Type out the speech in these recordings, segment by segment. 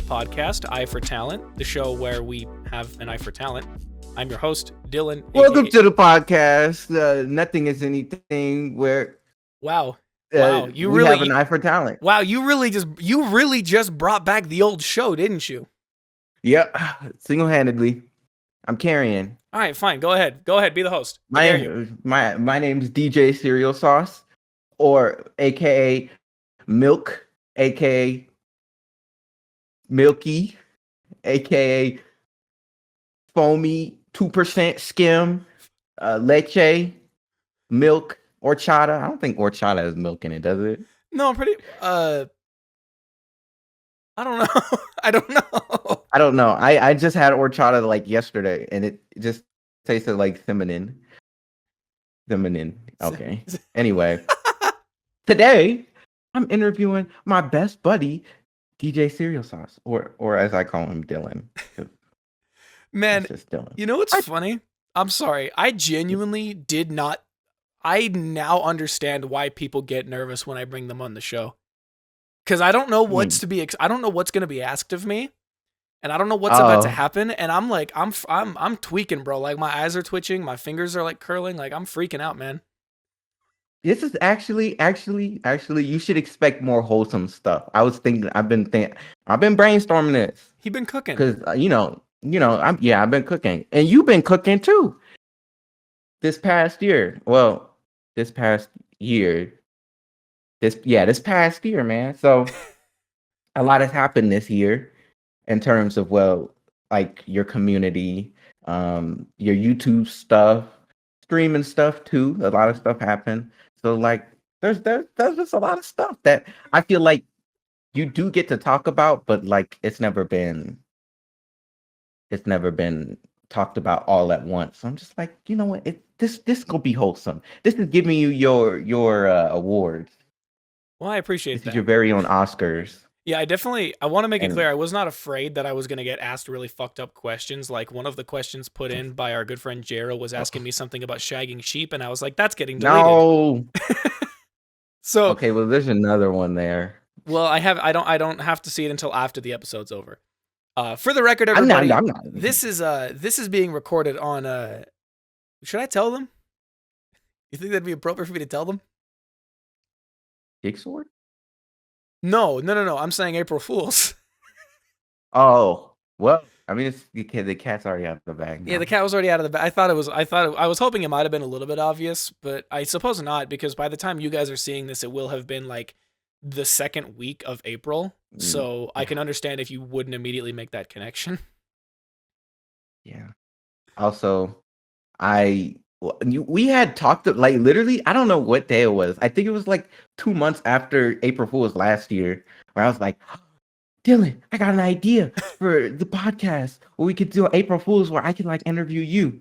podcast, Eye for Talent, the show where we have an eye for talent. I'm your host, Dylan. Welcome to the podcast. Nothing is anything where Wow. we have an eye for talent. Wow, you really just brought back the old show, didn't you? Yep, single-handedly. I'm carrying. All right, fine. Go ahead, be the host. My name's DJ Cereal Sauce, or AKA Milk, AKA Milky, AKA Foamy 2% Skim, Leche, Milk, Horchata. I don't think horchata has milk in it, does it? No, pretty. I don't know. I don't know. I just had horchata like yesterday, and it just tasted like feminine. Okay. Anyway, today I'm interviewing my best buddy, DJ Cereal Sauce, or as I call him, Dylan. Man, you know what's funny? I'm sorry. I genuinely did not. I now understand why people get nervous when I bring them on the show. Because I don't know what's I don't know what's going to be asked of me, and I don't know what's about to happen. And I'm like, I'm tweaking, bro. Like my eyes are twitching, my fingers are like curling. Like I'm freaking out, man. This is actually, you should expect more wholesome stuff. I've been brainstorming this. You've been cooking because I've been cooking, and you've been cooking too. This past year, man. So a lot has happened this year in terms of like your community, your YouTube stuff, streaming stuff too. A lot of stuff happened. So like there's just a lot of stuff that I feel like you do get to talk about, but like it's never been talked about all at once. So I'm just like, you know what? This gonna be wholesome. This is giving you your awards. Well, I appreciate that. This is your very own Oscars. Yeah, I want to make it clear, I was not afraid that I was going to get asked really fucked up questions. Like one of the questions put in by our good friend Jero was asking me something about shagging sheep, and I was like, that's getting deleted. No. So okay, well, there's another one there. Well, I don't have to see it until after the episode's over. For the record, everybody, I'm not. This is being recorded on should I tell them? You think that'd be appropriate for me to tell them? Jigsaw? No. I'm saying April Fools. Oh, well, I mean, the cat's already out of the bag now. Yeah, the cat was already out of the bag. I was hoping it might have been a little bit obvious, but I suppose not, because by the time you guys are seeing this, it will have been like the second week of April. So I can understand if you wouldn't immediately make that connection. Yeah. Also, we had talked like literally, I don't know what day it was. I think it was like 2 months after April Fool's last year, where I was like, Dylan, I got an idea for the podcast where we could do April Fool's where I can like interview you.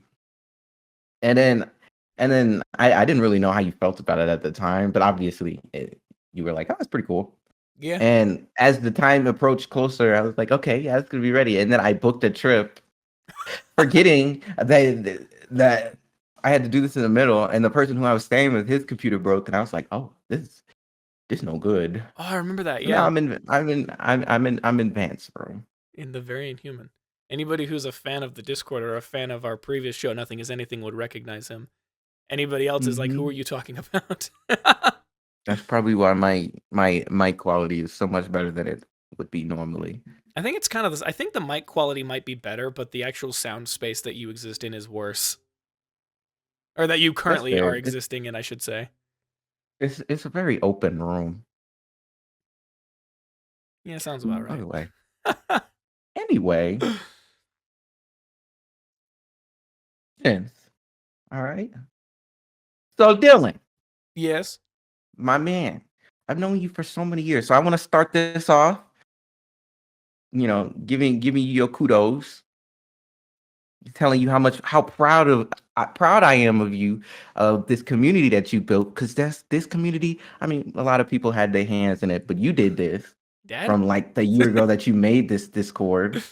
And then I didn't really know how you felt about it at the time, but obviously you were like, oh, that's pretty cool. Yeah. And as the time approached closer, I was like, okay, yeah, it's gonna be ready. And then I booked a trip, forgetting that I had to do this in the middle, and the person who I was staying with, his computer broke, and I was like, "Oh, this no good." Oh, I remember that. Yeah, now I'm advanced, bro. In the very inhuman. Anybody who's a fan of the Discord or a fan of our previous show, Nothing Is Anything, would recognize him. Anybody else is like, who are you talking about? That's probably why my mic quality is so much better than it would be normally. I think it's kind of this. I think the mic quality might be better, but the actual sound space that you exist in is worse. Or that you currently are existing in, I should say. It's a very open room. Yeah, sounds about right. Anyway. All right. So Dylan. Yes. My man, I've known you for so many years. So I want to start this off, giving you your kudos. Telling you how proud I am of you, of this community that you built, because this community, I mean, a lot of people had their hands in it, but you did this from like the year ago that you made this Discord.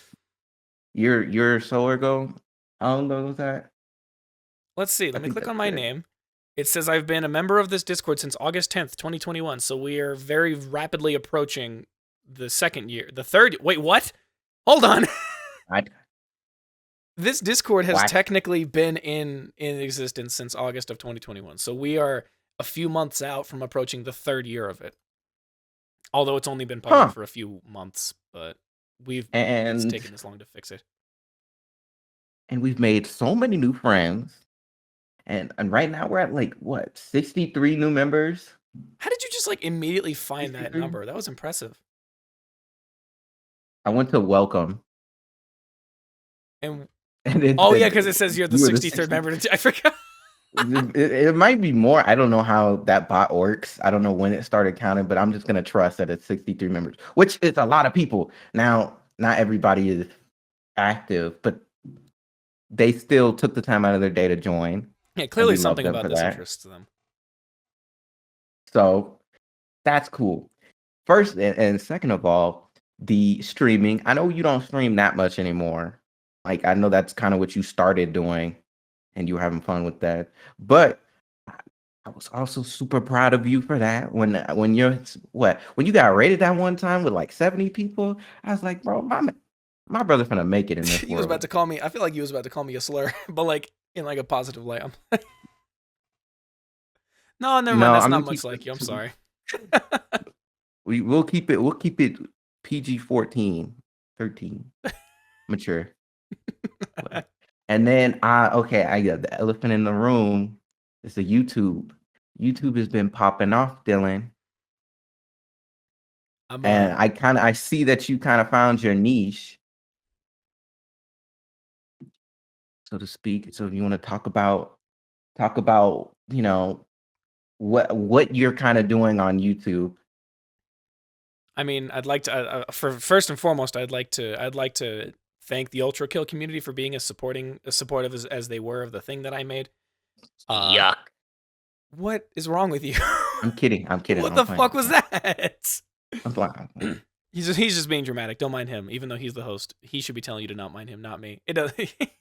Year or so ago. How long ago was that? Let's see. Let me click on my name. It says I've been a member of this Discord since August 10th, 2021. So we are very rapidly approaching the second year. The third. Wait, what? Hold on. I This Discord has why? technically been in existence since August of 2021. So we are a few months out from approaching the 3rd year of it. Although it's only been public Huh? for a few months, but it's And taken this long to fix it. we've made so many new friends. And right now we're at like what 63 new members. How did you just like immediately find that 63. number? That was impressive. I went to welcome, And and it oh yeah, said because it says you're the you were the 63rd 60. member. I forgot. It might be more. I don't know how that bot works. I don't know when it started counting, but I'm just gonna trust that it's 63 members, which is a lot of people. Now, not everybody is active, but they still took the time out of their day to join, Yeah, and clearly we love something them about for this that. interests them. So that's cool. First and second of all, the streaming. I know you don't stream that much anymore. Like I know that's kind of what you started doing, and you were having fun with that. But I was also super proud of you for that. When you're when you got rated that one time with like 70 people, I was like, bro, my brother's gonna make it in this He was about world. to call me. I feel like he was about to call me a slur, but like in like a positive light. I'm like, no, never mind. No, That's I'm not gonna much keep like this you. I'm to sorry. we'll keep it PG 14, 13, mature. And then I got the elephant in the room. It's a YouTube. YouTube has been popping off, Dylan. I'm And I see that you kind of found your niche, so to speak. So if you want to talk about, what you're kind of doing on YouTube. I mean, I'd like to for first and foremost, I'd like to thank the Ultrakill community for being as supportive as they were of the thing that I made. Uh, Yuck. what is wrong with you? I'm kidding. I'm kidding. What I'm the playing. fuck was that? I'm playing. I'm playing. He's just being dramatic. Don't mind him, even though he's the host. He should be telling you to not mind him, not me. It does.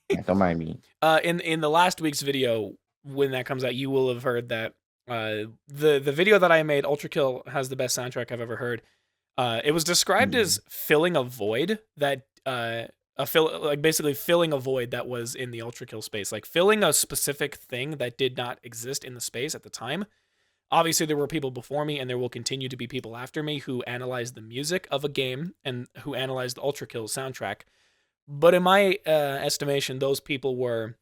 Yeah, don't mind me. In the last week's video, when that comes out, you will have heard that the video that I made, Ultrakill has the best soundtrack I've ever heard. It was described Mhm. as filling a void that basically filling a void that was in the Ultrakill space, like filling a specific thing that did not exist in the space at the time. Obviously, there were people before me, and there will continue to be people after me who analyzed the music of a game and who analyzed the Ultrakill soundtrack. But in my estimation, those people were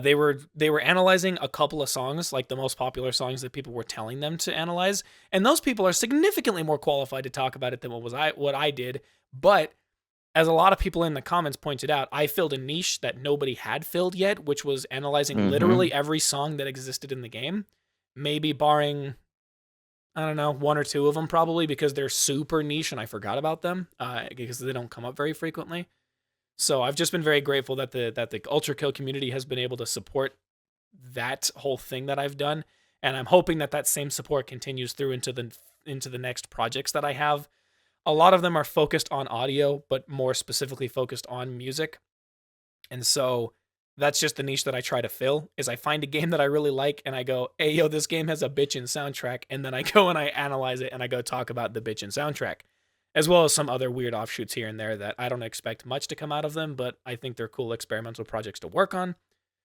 they were analyzing a couple of songs, like the most popular songs that people were telling them to analyze, and those people are significantly more qualified to talk about it than what I did. But as a lot of people in the comments pointed out, I filled a niche that nobody had filled yet, which was analyzing Mhm. literally every song that existed in the game, maybe barring I don't know, one or two of them probably because they're super niche and I forgot about them because they don't come up very frequently. So I've just been very grateful that the Ultra Kill community has been able to support that whole thing that I've done, and I'm hoping that that same support continues through into the next projects that I have. A lot of them are focused on audio, but more specifically focused on music, and so that's just the niche that I try to fill. Is I find a game that I really like, and I go, "Hey, yo, this game has a bitchin' soundtrack," and then I go and I analyze it, and I go talk about the bitchin' soundtrack as well as some other weird offshoots here and there that I don't expect much to come out of them, but I think they're cool experimental projects to work on.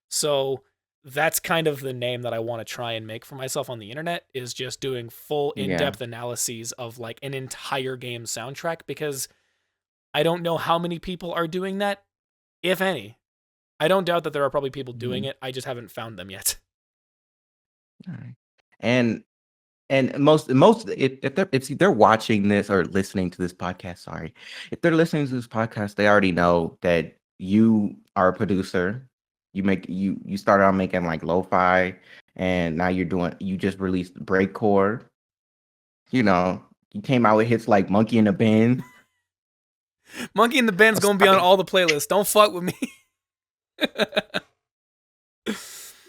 So that's kind of the name that I want to try and make for myself on the internet is just doing full Yeah. in-depth analyses of like an entire game soundtrack because I don't know how many people are doing that, if any. I don't doubt that there are probably people doing Mhm. it. I just haven't found them yet. All right. And most if they're watching this or listening to this podcast, sorry, if they're listening to this podcast, they already know that you are a producer. You started out making like lo-fi, and now you just released breakcore. You know, you came out with hits like Monkey in the Bin. Monkey and the Band's I'm gonna be on sorry. all the playlists. Don't fuck with me.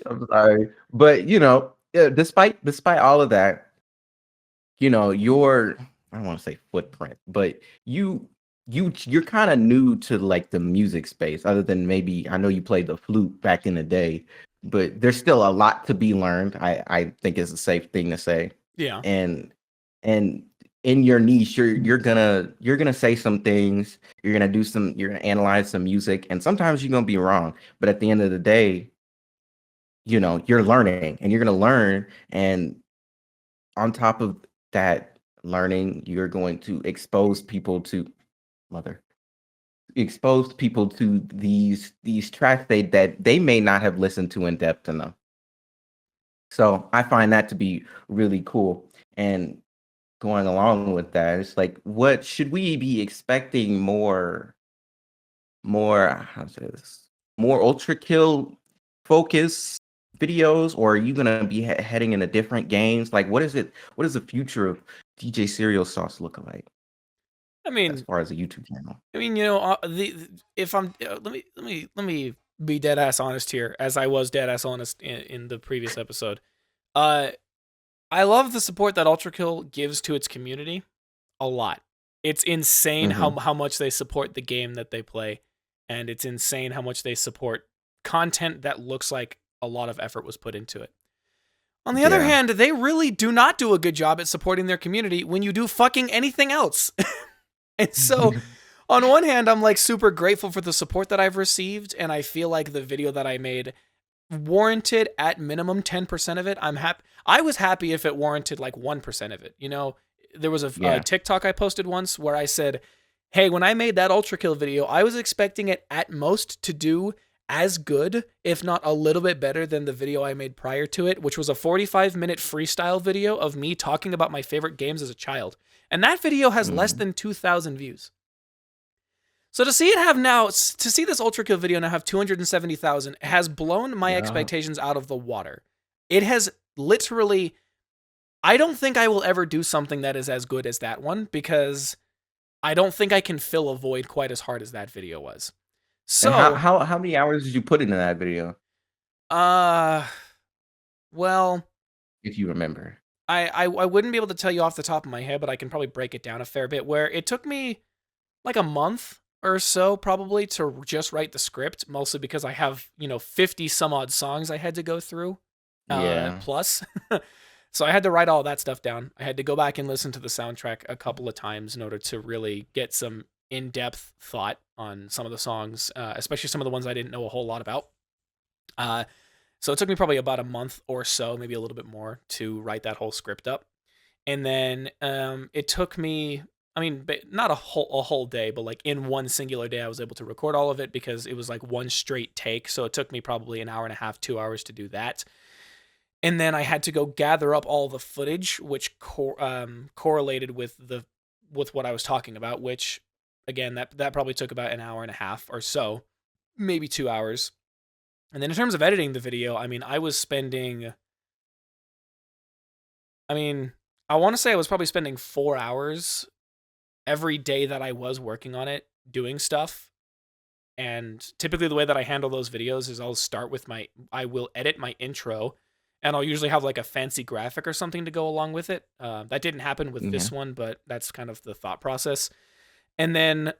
I'm sorry. But yeah, despite all of that, your I don't want to say footprint, but you're kind of new to like the music space, other than maybe I know you played the flute back in the day, but there's still a lot to be learned. I think is a safe thing to say. Yeah. And and in your niche, you're gonna say some things, you're gonna analyze some music, and sometimes you're gonna be wrong. But at the end of the day, you're learning and you're gonna learn. And on top of that learning, you're going to mother expose people to these tracks that they may not have listened to in depth enough. So I find that to be really cool. And going along with that, it's like, what should we be expecting more how to say this, more ultra kill focus videos, or are you gonna be heading into different games? Like, what does the future of DJ Cereal Sauce look like I as mean, far as a YouTube channel? if I'm let me be dead ass honest here, as I was dead ass honest in the previous episode. Uh, I love the support that Ultrakill gives to its community a lot. It's insane Hmm. how much they support the game that they play, and it's insane how much they support content that looks like a lot of effort was put into it. On the other Yeah. hand, they really do not do a good job at supporting their community when you do fucking anything else. And so, on one hand, I'm like super grateful for the support that I've received, and I feel like the video that I made warranted at minimum 10% of it. I was happy if it warranted like 1% of it. There was a Yeah. TikTok I posted once where I said, "Hey, when I made that Ultrakill video, I was expecting it at most to do as good, if not a little bit better than the video I made prior to it, which was a 45-minute freestyle video of me talking about my favorite games as a child. And that video has less Mhm. than 2,000 views. So to see this Ultrakill video now have 270,000 has blown my Yeah. expectations out of the water. It has literally, I don't think I will ever do something that is as good as that one, because I don't think I can fill a void quite as hard as that video was. And how So, how how many hours did you put into that video, uh, well, if you remember? I wouldn't be able to tell you off the top of my head, but I can probably break it down a fair bit, where it took me like a month or so probably to just write the script, mostly because I have, 50 some odd songs I had to go through, Yeah. plus. So I had to write all that stuff down. I had to go back and listen to the soundtrack a couple of times in order to really get some in-depth thought on some of the songs, especially some of the ones I didn't know a whole lot about. So it took me probably about a month or so, maybe a little bit more, to write that whole script up. And then it took me, I mean, not a whole day, but like in one singular day, I was able to record all of it because it was like one straight take. So it took me probably an hour and a half, 2 hours to do that. And then I had to go gather up all the footage, which correlated with what I was talking about. Which, again, that probably took about an hour and a half or so, maybe 2 hours. And then in terms of editing the video, I mean, I want to say I was probably spending 4 hours every day that I was working on it, doing stuff. And typically the way that I handle those videos is I will edit my intro, and I'll usually have like a fancy graphic or something to go along with it. That didn't happen with Yeah. this one, but that's kind of the thought process. And then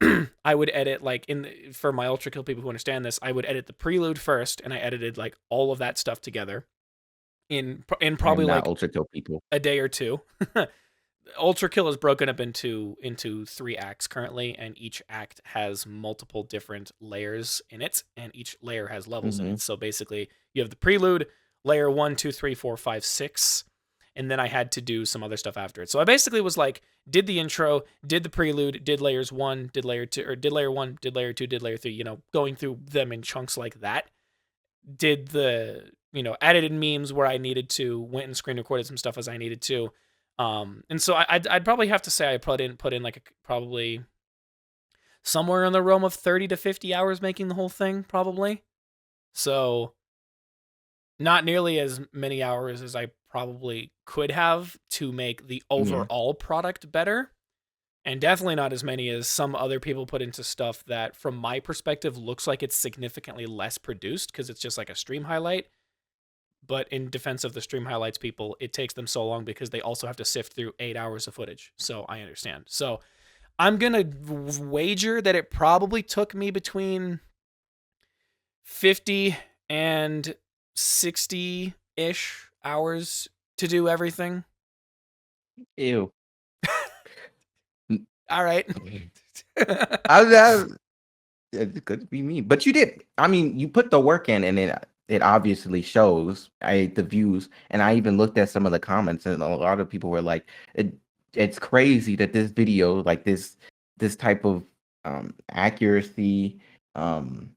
I would edit, like, for my Ultrakill people who understand this, I would edit the prelude first, and I edited like all of that stuff together in I probably am not like ultra kill people. a day or two. Ultrakill is broken up into 3 acts currently, and each act has multiple different layers in it, and each layer has levels in Hmm. it. So basically, you have the prelude, layer 1, 2, 3, 4, 5, 6, and then I had to do some other stuff after it. So I basically was like, did the intro, did the prelude, did layers 1, did layer 2, or did layer 1, did layer 2, did layer 3, going through them in chunks like that. Did the, edited memes where I needed to, went and screen recorded some stuff as I needed to. And so I'd probably have to say I put in like probably somewhere in the realm of 30 to 50 hours making the whole thing, probably. So not nearly as many hours as I probably could have to make the Yeah. overall product better. And definitely not as many as some other people put into stuff that, from my perspective, looks like it's significantly less produced because it's just like a stream highlight. But in defense of the stream highlights people, it takes them so long because they also have to sift through 8 hours of footage. So I understand. So I'm going to wager that it probably took me between 50 and 60-ish hours to do everything. Ew. All right. I it could be me, but you did. I mean, you put the work in, and it obviously shows. The views, and I even looked at some of the comments, and a lot of people were like, It's crazy that this video, like this type of accuracy, um,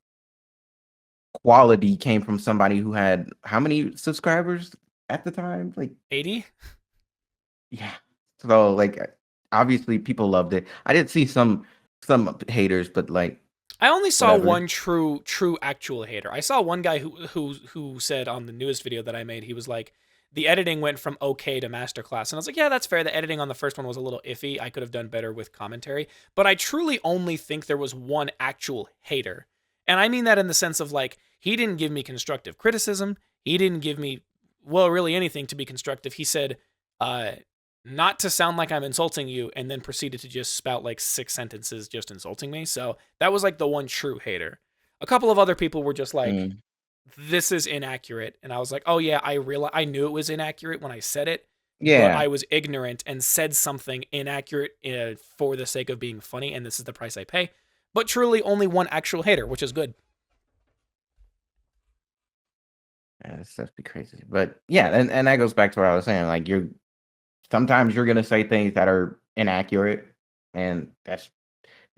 quality came from somebody who had how many subscribers at the time? Like 80? yeah. So like obviously people loved it. I did see some haters, but like I only saw whatever. one true actual hater. I saw one guy who said on the newest video that I made, he was like, the editing went from okay to masterclass. And I was like, yeah, that's fair. The editing on the first one was a little iffy. I could have done better with commentary. But I truly only think there was one actual hater. And I mean that in the sense of like, he didn't give me constructive criticism. He didn't give me, well, really anything to be constructive. He said, uh, not to sound like I'm insulting you, and then proceeded to just spout like 6 sentences just insulting me. So that was like the one true hater. A couple of other people were just like, Mm. this is inaccurate. And I was like, oh yeah, I knew it was inaccurate when I said it, but Yeah. I was ignorant and said something inaccurate for the sake of being funny, and this is the price I pay. But truly only one actual hater, which is good. Yeah, that's be crazy. But yeah, and that goes back to what I was saying. Like sometimes you're gonna say things that are inaccurate, and it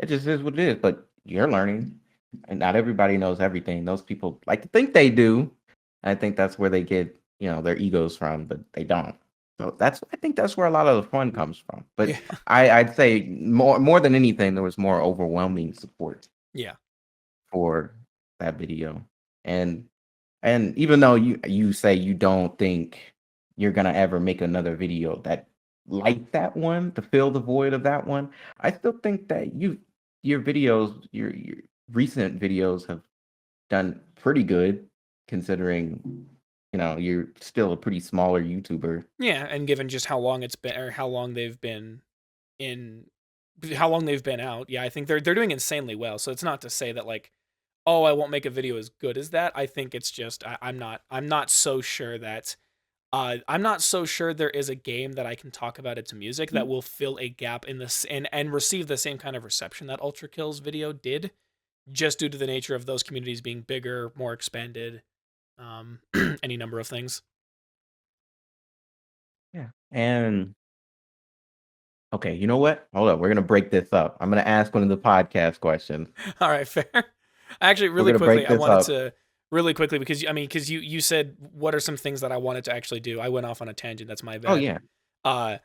just is what it is. But you're learning, and not everybody knows everything. Those people like to think they do. I think that's where they get their egos from, but they don't. So I think that's where a lot of the fun comes from. But Yeah. I'd say more than anything, there was more overwhelming support Yeah. for that video, and even though you say you don't think you're gonna ever make another video that like that one to fill the void of that one, I still think that your videos, your recent videos have done pretty good considering you're still a pretty smaller YouTuber. Yeah. And given just how long it's been, or in how long they've been out, yeah, I think they're doing insanely well. So it's not to say that like, oh, I won't make a video as good as that. I think it's just I'm not so sure that I'm not so sure there is a game that I can talk about its music that will fill a gap in this and receive the same kind of reception that Ultrakill's video did, just due to the nature of those communities being bigger, more expanded, any number of things. Yeah. And okay, you know what? Hold up. We're gonna break this up. I'm gonna ask one of the podcast questions. All right, fair. Actually, We're really gonna quickly, break I this wanted up. to really quickly because because you said what are some things that I wanted to actually do. I went off on a tangent. That's my Oh bad. yeah. Uh,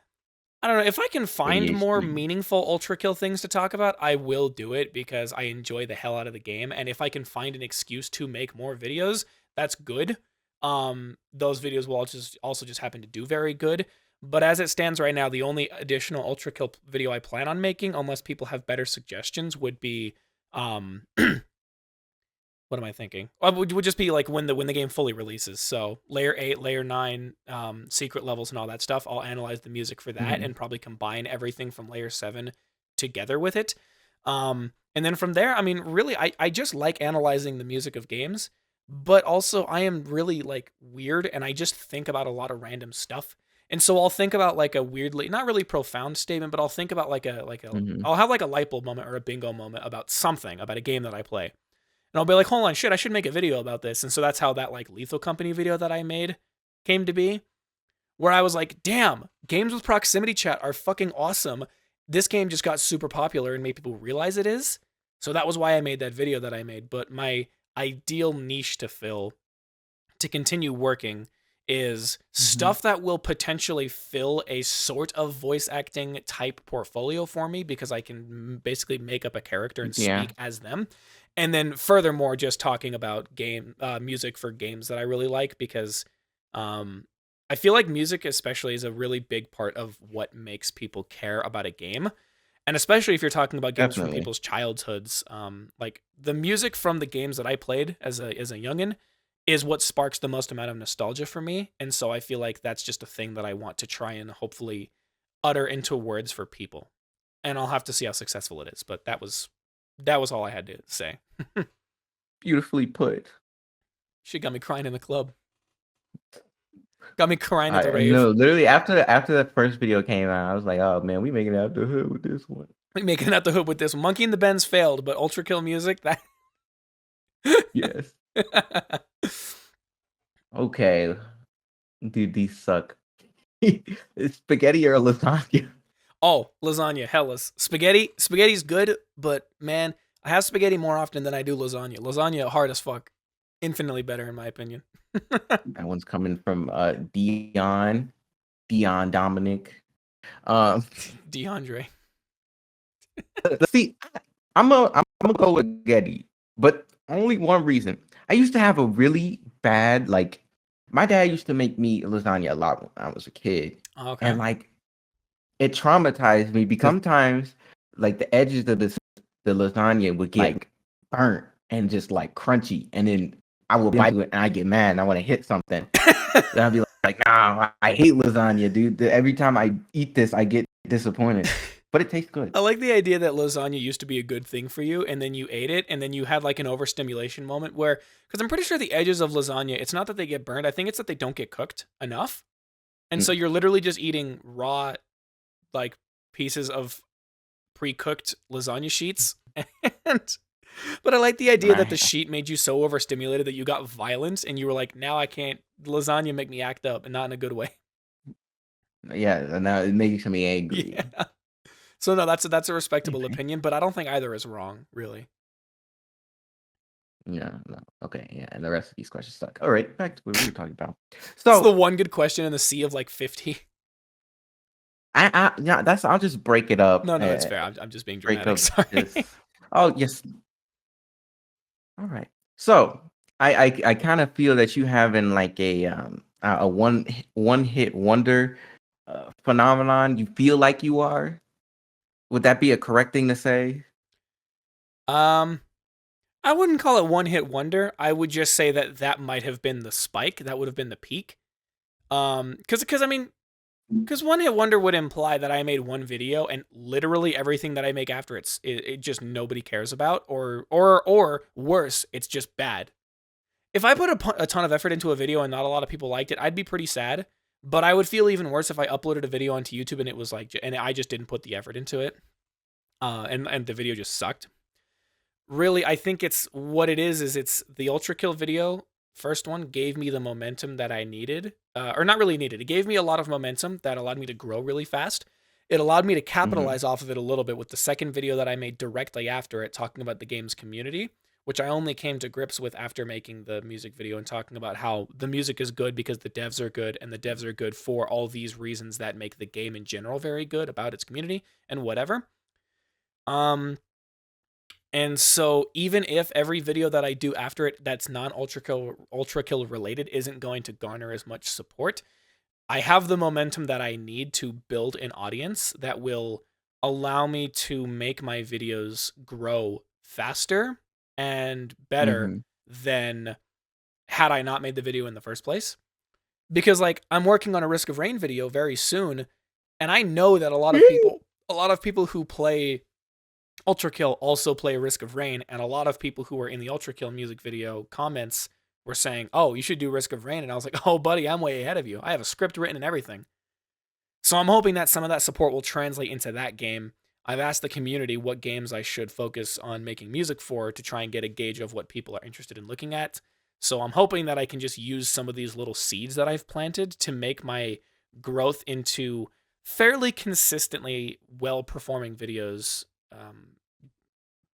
I don't know if I can find more ADHD. meaningful Ultra Kill things to talk about. I will do it because I enjoy the hell out of the game, and if I can find an excuse to make more videos, that's good. Those videos will also just happen to do very good. But as it stands right now, the only additional Ultra Kill video I plan on making, unless people have better suggestions, would be what am I thinking? Would just be like when the game fully releases. So layer 8, layer 9, secret levels and all that stuff. I'll analyze the music for that Mhm. and probably combine everything from layer 7 together with it. And then from there, I mean, really, I just like analyzing the music of games, but also I am really like weird and I just think about a lot of random stuff. And so I'll think about like a weirdly, not really profound statement, but I'll think about Mhm. I'll have like a light bulb moment or a bingo moment about something, about a game that I play. And I'll be like, hold on, shit, I should make a video about this. And so that's how that like Lethal Company video that I made came to be, where I was like, damn, games with proximity chat are fucking awesome. This game just got super popular and made people realize it is. So that was why I made that video that I made. But my ideal niche to fill, to continue working, is Mhm. stuff that will potentially fill a sort of voice acting type portfolio for me because I can basically make up a character and Yeah. speak as them. And then furthermore, just talking about game music for games that I really like because um, I feel like music especially is a really big part of what makes people care about a game. And especially if you're talking about games from Definitely. people's childhoods, like the music from the games that I played as a youngin is what sparks the most amount of nostalgia for me. And so I feel like that's just a thing that I want to try and hopefully utter into words for people. And I'll have to see how successful it is. But that was all I had to say. Beautifully put. She got me crying in the club. Got me crying at the I rave. know. Literally after that first video came out, I was like, "Oh man, we making it out the hood with this one." Making out the hood with this. Monkey and the Bends failed, but Ultrakill music, that. Yes. Okay. Dude, these suck. It's spaghetti or lasagna? Oh, lasagna, hellas. Spaghetti's good, but man, I have spaghetti more often than I do lasagna. Lasagna, hard as fuck. Infinitely better, in my opinion. That one's coming from Dion Dominic. Um, DeAndre. see, I'm gonna go with Getty, but only one reason. I used to have a really bad like. My dad used to make me lasagna a lot when I was a kid, Okay. and like it traumatized me because sometimes like the edges of the lasagna would get like burnt and just like crunchy, and then I would bite it and I get mad and I want to hit something. Then I'd be like, nah, I hate lasagna, dude. Every time I eat this, I get disappointed. But it tastes good. I like the idea that lasagna used to be a good thing for you, and then you ate it, and then you had like an overstimulation moment where, because I'm pretty sure the edges of lasagna, it's not that they get burned, I think it's that they don't get cooked enough. And so you're literally just eating raw, like, pieces of pre-cooked lasagna sheets. But I like the idea that the sheet made you so overstimulated that you got violent, and you were like, now I can't, lasagna make me act up, and not in a good way. Yeah, now it makes me angry. Yeah. So no, that's a respectable opinion, but I don't think either is wrong, really. Yeah, no. Okay, yeah, and the rest of these questions suck. All right, back to what we were talking about. So it's the one good question in the sea of like 50. Yeah, I'll just break it up. No, that's fair. I'm just being dramatic. Sorry. Oh yes. All right. So I kind of feel that you having like a one hit wonder phenomenon. You feel like you are. Would that be a correct thing to say? I wouldn't call it one hit wonder. I would just say that might have been the spike. That would have been the peak. Because I mean, because one hit wonder would imply that I made one video and literally everything that I make after it just nobody cares about, or worse, it's just bad. If I put a ton of effort into a video and not a lot of people liked it, I'd be pretty sad. But I would feel even worse if I uploaded a video onto YouTube and it was like, and I just didn't put the effort into it, and the video just sucked. Really, I think it's what it is it's the Ultrakill video. First one gave me the momentum that I needed, or not really needed. It gave me a lot of momentum that allowed me to grow really fast. It allowed me to capitalize off of it a little bit with the second video that I made directly after it, talking about the game's community, which I only came to grips with after making the music video and talking about how the music is good because the devs are good, and the devs are good for all these reasons that make the game in general very good about its community and whatever. And so even if every video that I do after it that's non-Ultrakill related isn't going to garner as much support, I have the momentum that I need to build an audience that will allow me to make my videos grow faster and better than had I not made the video in the first place. Because like I'm working on a Risk of Rain video very soon, and I know that a lot of people who play Ultrakill also play Risk of Rain, and a lot of people who were in the Ultrakill music video comments were saying, oh, you should do Risk of Rain, and I was like, oh, buddy, I'm way ahead of you. I have a script written and everything. So I'm hoping that some of that support will translate into that game. I've asked the community what games I should focus on making music for to try and get a gauge of what people are interested in looking at. So I'm hoping that I can just use some of these little seeds that I've planted to make my growth into fairly consistently well-performing videos,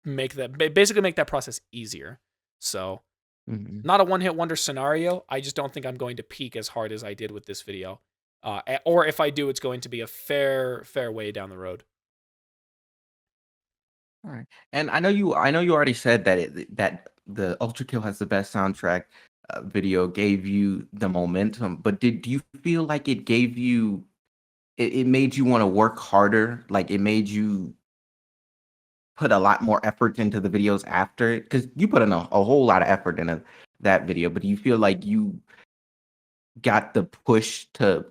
make that process easier. So not a one-hit wonder scenario. I just don't think I'm going to peak as hard as I did with this video. Or if I do, it's going to be a fair way down the road. All right. And I know you already said that that the Ultrakill has the best soundtrack. Video gave you the momentum, but do you feel like it gave you it made you want to work harder? Like it made you put a lot more effort into the videos after it? Because you put in a whole lot of effort into that video, but do you feel like you got the push to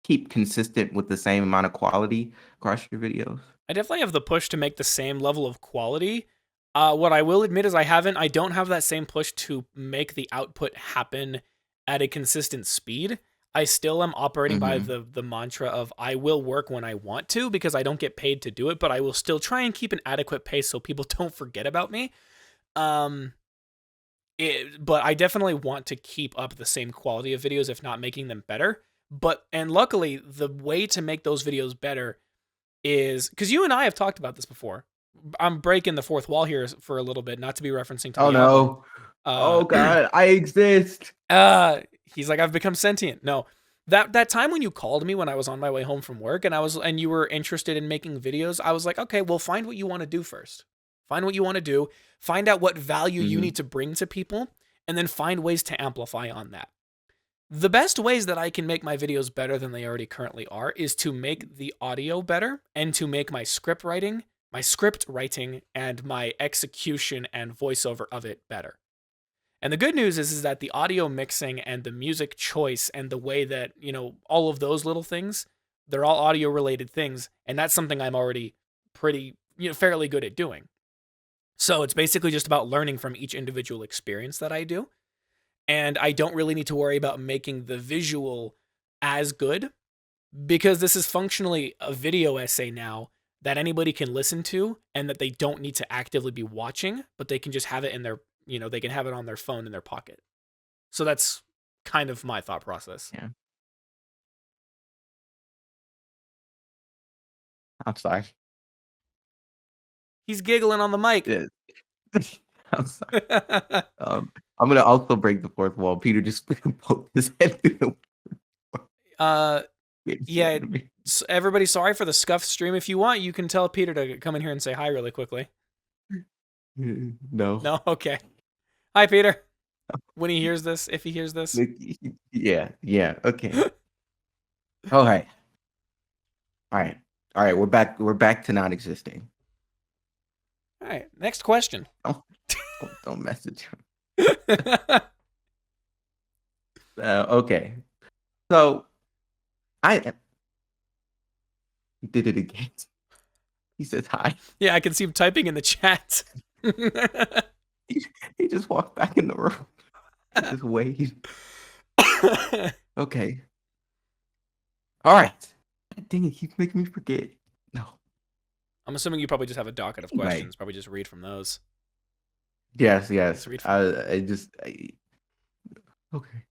keep consistent with the same amount of quality across your videos? I definitely have the push to make the same level of quality. What I will admit is I don't have that same push to make the output happen at a consistent speed. I still am operating by Mm-hmm. the mantra of I will work when I want to because I don't get paid to do it, but I will still try and keep an adequate pace so people don't forget about me. Um, but I definitely want to keep up the same quality of videos, if not making them better. And luckily, the way to make those videos better is because you and I have talked about this before. I'm breaking the fourth wall here for a little bit, not to be referencing to Oh the album. no. Oh God, I exist. He's like, I've become sentient. No, that time when you called me when I was on my way home from work and you were interested in making videos, I was like, okay, well, find what you want to do first. Find what you want to do. Find out what value you Mm-hmm. need to bring to people, and then find ways to amplify on that. The best ways that I can make my videos better than they already currently are is to make the audio better and to make my script writing, and my execution and voiceover of it better. And the good news is that the audio mixing and the music choice and the way that, all of those little things, they're all audio related things. And that's something I'm already pretty, fairly good at doing. So it's basically just about learning from each individual experience that I do. And I don't really need to worry about making the visual as good because this is functionally a video essay now that anybody can listen to and that they don't need to actively be watching, but they can just have it in their, they can have it on their phone in their pocket. So that's kind of my thought process. Yeah. I'm sorry. He's giggling on the mic. Yeah. I'm sorry. I'm gonna also break the fourth wall. Peter just poked his head through the yeah. Everybody, sorry for the scuffed stream. If you want, you can tell Peter to come in here and say hi really quickly. No. No? Okay. Hi, Peter. When he hears this, if he hears this. Yeah. Okay. All right. We're back. We're back to not existing. All right. Next question. Don't message him. Okay. So I did it again. He says hi. Yeah, I can see him typing in the chat. He just walked back in the room. He just waved. Okay. All right. Dang it, keeps making me forget. No. I'm assuming you probably just have a docket of questions. Right. Probably just read from those. Yes. Okay.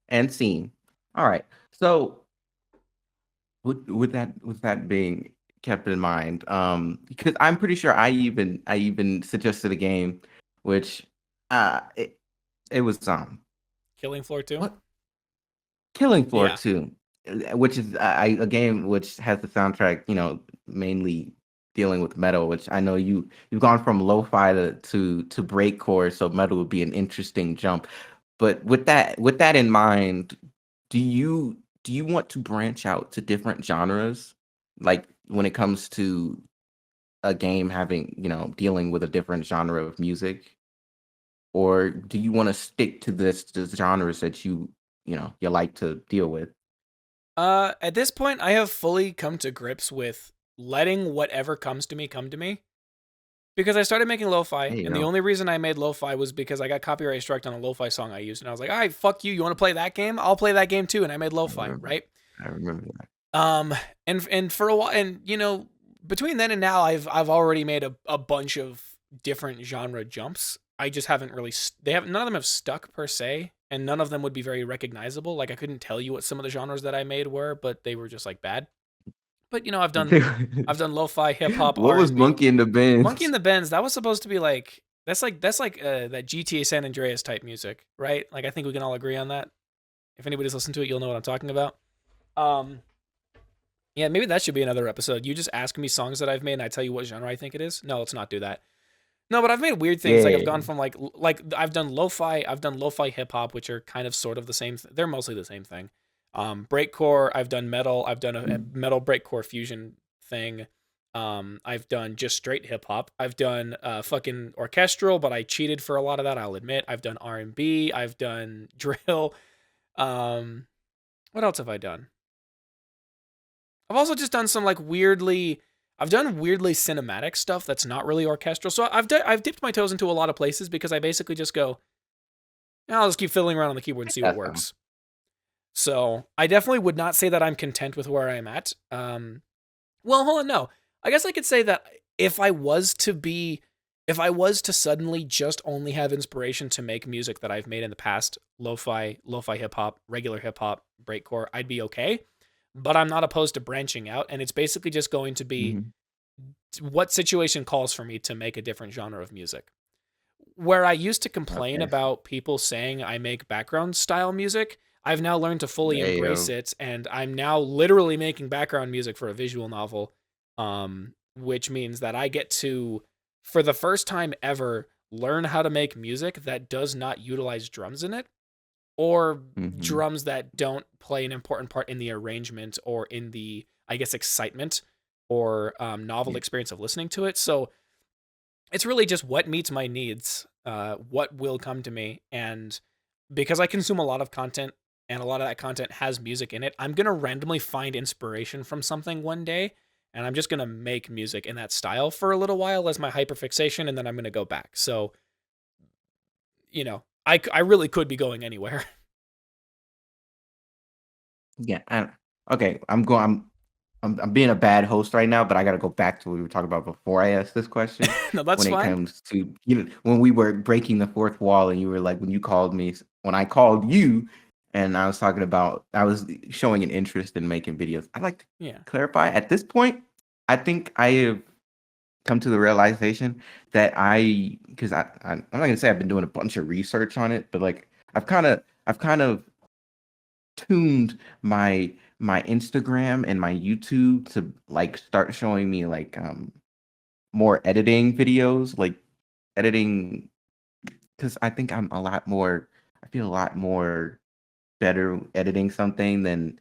And scene. All right. So with that being kept in mind, because I'm pretty sure I even suggested a game, which it was Killing Floor 2. What? Killing Floor 2, which is a game which has the soundtrack, mainly dealing with metal, which I know you've gone from lo-fi to breakcore, so metal would be an interesting jump. But with that in mind, do you want to branch out to different genres, like when it comes to a game having dealing with a different genre of music, or do you want to stick to the genres that you like to deal with? At this point, I have fully come to grips with letting whatever comes to me come to me. Because I started making lo-fi, and the only reason I made lo-fi was because I got copyright struck on a lo-fi song I used, and I was like, all right, fuck you. You want to play that game? I'll play that game too, and I made lo-fi, right? I remember that. And for a while, and between then and now, I've already made a bunch of different genre jumps. I just haven't really. None of them have stuck per se, and none of them would be very recognizable. Like I couldn't tell you what some of the genres that I made were, but they were just like bad. But I've done lo-fi, hip hop. What R&B. was Monkey in the Bends? Monkey in the Bends. That was supposed to be like that's like that GTA San Andreas type music, right? Like I think we can all agree on that. If anybody's listened to it, you'll know what I'm talking about. Yeah, maybe that should be another episode. You just ask me songs that I've made, and I tell you what genre I think it is. No, let's not do that. No, but I've made weird things. Like I've gone from like I've done lo-fi hip hop, which are kind of sort of the same. They're mostly the same thing. Breakcore. I've done metal. I've done a metal breakcore fusion thing. I've done just straight hip hop. I've done fucking orchestral, but I cheated for a lot of that. I'll admit. I've done R&B. I've done drill. What else have I done? I've also just done some I've done weirdly cinematic stuff that's not really orchestral. So I've dipped my toes into a lot of places because I basically just go, I'll just keep fiddling around on the keyboard and see what works. So I definitely would not say that I'm content with where I'm at. Well, hold on, no. I guess I could say that if I was to suddenly just only have inspiration to make music that I've made in the past, lo-fi hip hop, regular hip hop, breakcore, I'd be okay. But I'm not opposed to branching out, and it's basically just going to be Mhm. what situation calls for me to make a different genre of music. Where I used to complain Okay. about people saying I make background style music, I've now learned to fully embrace Ayo. it, and I'm now literally making background music for a visual novel, which means that I get to, for the first time ever, learn how to make music that does not utilize drums in it, or Mhm. drums that don't play an important part in the arrangement or in the, I guess, excitement or novel Yeah. experience of listening to it. So it's really just what meets my needs, what will come to me. And because I consume a lot of content and a lot of that content has music in it, I'm going to randomly find inspiration from something one day. And I'm just going to make music in that style for a little while as my hyperfixation. And then I'm going to go back. So, I really could be going anywhere. Yeah. Okay. I'm being a bad host right now, but I got to go back to what we were talking about before I asked this question. No, that's When it fine. comes to when we were breaking the fourth wall, and you were like, when you called me, when I called you, and I was talking about, I was showing an interest in making videos. I'd like to Yeah. clarify at this point. I think I have come to the realization that because I'm not gonna say I've been doing a bunch of research on it, but like I've kind of tuned my Instagram and my YouTube to like start showing me like more editing videos, like editing, because I think I feel a lot more better editing something than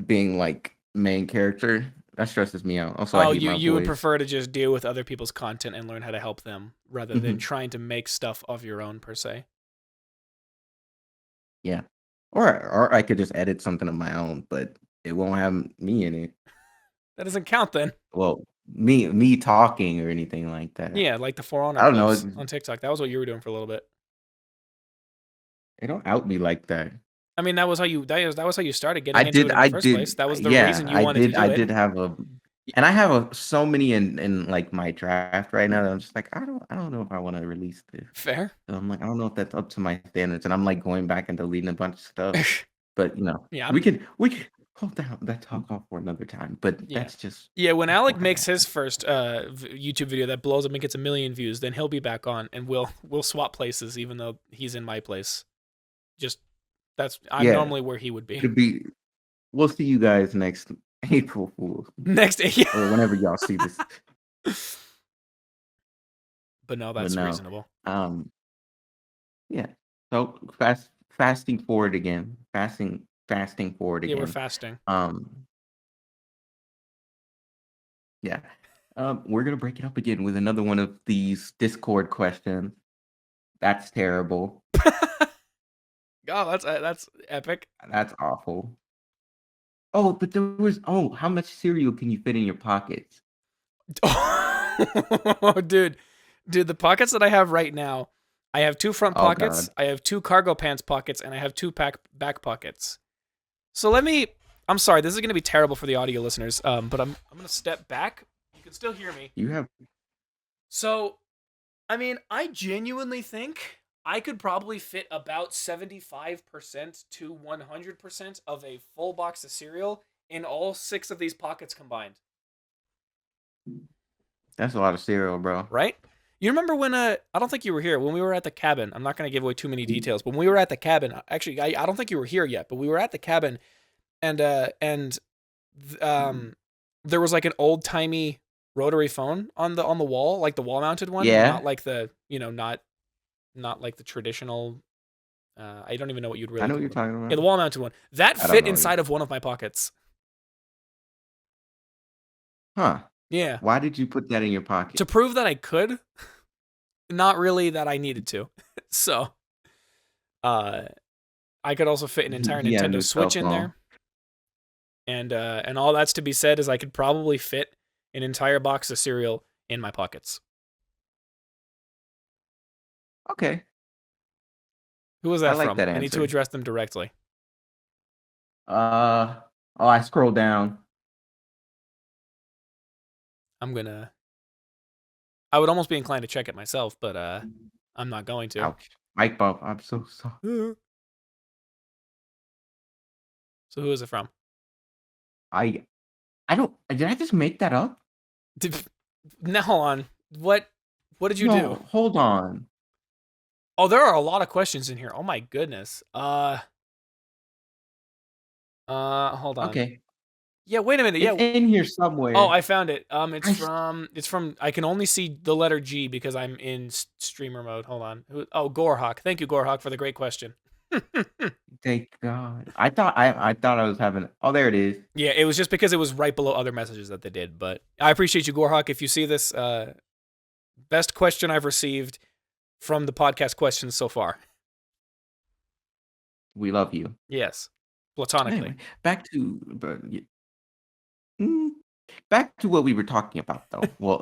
being like main character. That stresses me out. Also, I Oh, hate you my you would voice. prefer to just deal with other people's content and learn how to help them rather than Mhm. trying to make stuff of your own per se. Yeah. Or I could just edit something of my own, but it won't have me in it. That doesn't count then. Well, me talking or anything like that. Yeah, like the For Honor I don't know. clips on TikTok. That was what you were doing for a little bit. They don't out me like that. I mean, that was how you started getting into it in the I first place. did, That was the yeah, reason you wanted to I do it. did have a, and I have so many in like my draft right now that I'm just like, I don't know if I want to release this. Fair. So I'm like, I don't know if that's up to my standards, and I'm like going back and deleting a bunch of stuff. But Yeah, we can hold that talk off for another time. But yeah. that's just Yeah, when Alec FYI. makes his first YouTube video that blows up and gets 1 million views, then he'll be back on and we'll swap places even though he's in my place. Just I'm Yeah, normally where he would be. it'll be. We'll see you guys next April Fools Next yeah. or whenever y'all see this. But no, But that's no, reasonable. um, yeah. So fasting forward again. Fasting forward Yeah, we're again. fasting. Um, yeah. We're gonna break it up again with another one of these Discord questions. That's terrible. Oh, that's epic. That's awful. Oh, but there was, how much cereal can you fit in your pockets? Oh, dude, the pockets that I have right now, I have 2 front Oh pockets, God. I have 2 cargo pants pockets, and I have 2 back pockets. So let me. I'm sorry, this is gonna be terrible for the audio listeners. But I'm gonna step back. You can still hear me. You have So, I mean, I genuinely think I could probably fit about 75% to 100% of a full box of cereal in all 6 of these pockets combined. that's a lot of cereal, bro. Right? You remember when I don't think you were here when we were at the cabin. I'm not going to give away too many details, but when we were at the cabin, actually I don't think you were here yet, but we were at the cabin and um there was like an old-timey rotary phone on the wall, like the wall-mounted one, not Yeah, like the, not like the traditional I don't even know what you'd I really know what call you're them. talking Yeah, about. the wall-mounted one. That I don't fit know. inside of one of my pockets. Huh. Yeah. Why did you put that in your To pocket? prove that I could, not really that I needed to. So, uh I could also fit an entire He had a Nintendo new cell Switch in phone. there, and all that's to be said is I could probably fit an entire box of cereal in my pockets. Okay, Who was I that like from? that I need to answer. address them directly. Oh, I scrolled down. I would almost be inclined to check it myself, but I'm not going to. Ouch. Mic bump. I'm so sorry. So who is it from? I don't. Did I just make that up? Now hold on. What did you do? No, hold on. Oh, there are a lot of questions in here. Oh my goodness. Hold on. Okay. Yeah, wait a minute. It's Yeah. in here Oh, somewhere. I found it. I It's from I can only see the letter G because I'm in streamer mode. Hold on. Oh, Gorehawk. Thank you, Gorehawk, for the great question. Thank God. I thought I was having. Oh, there it is. Yeah, it was just because it was right below other messages that they did. But I appreciate you, Gorehawk. If you see this, best question I've received from the podcast questions so far. We love you. Yes, platonically. Anyway, mm, back to what we were talking about, though. Well,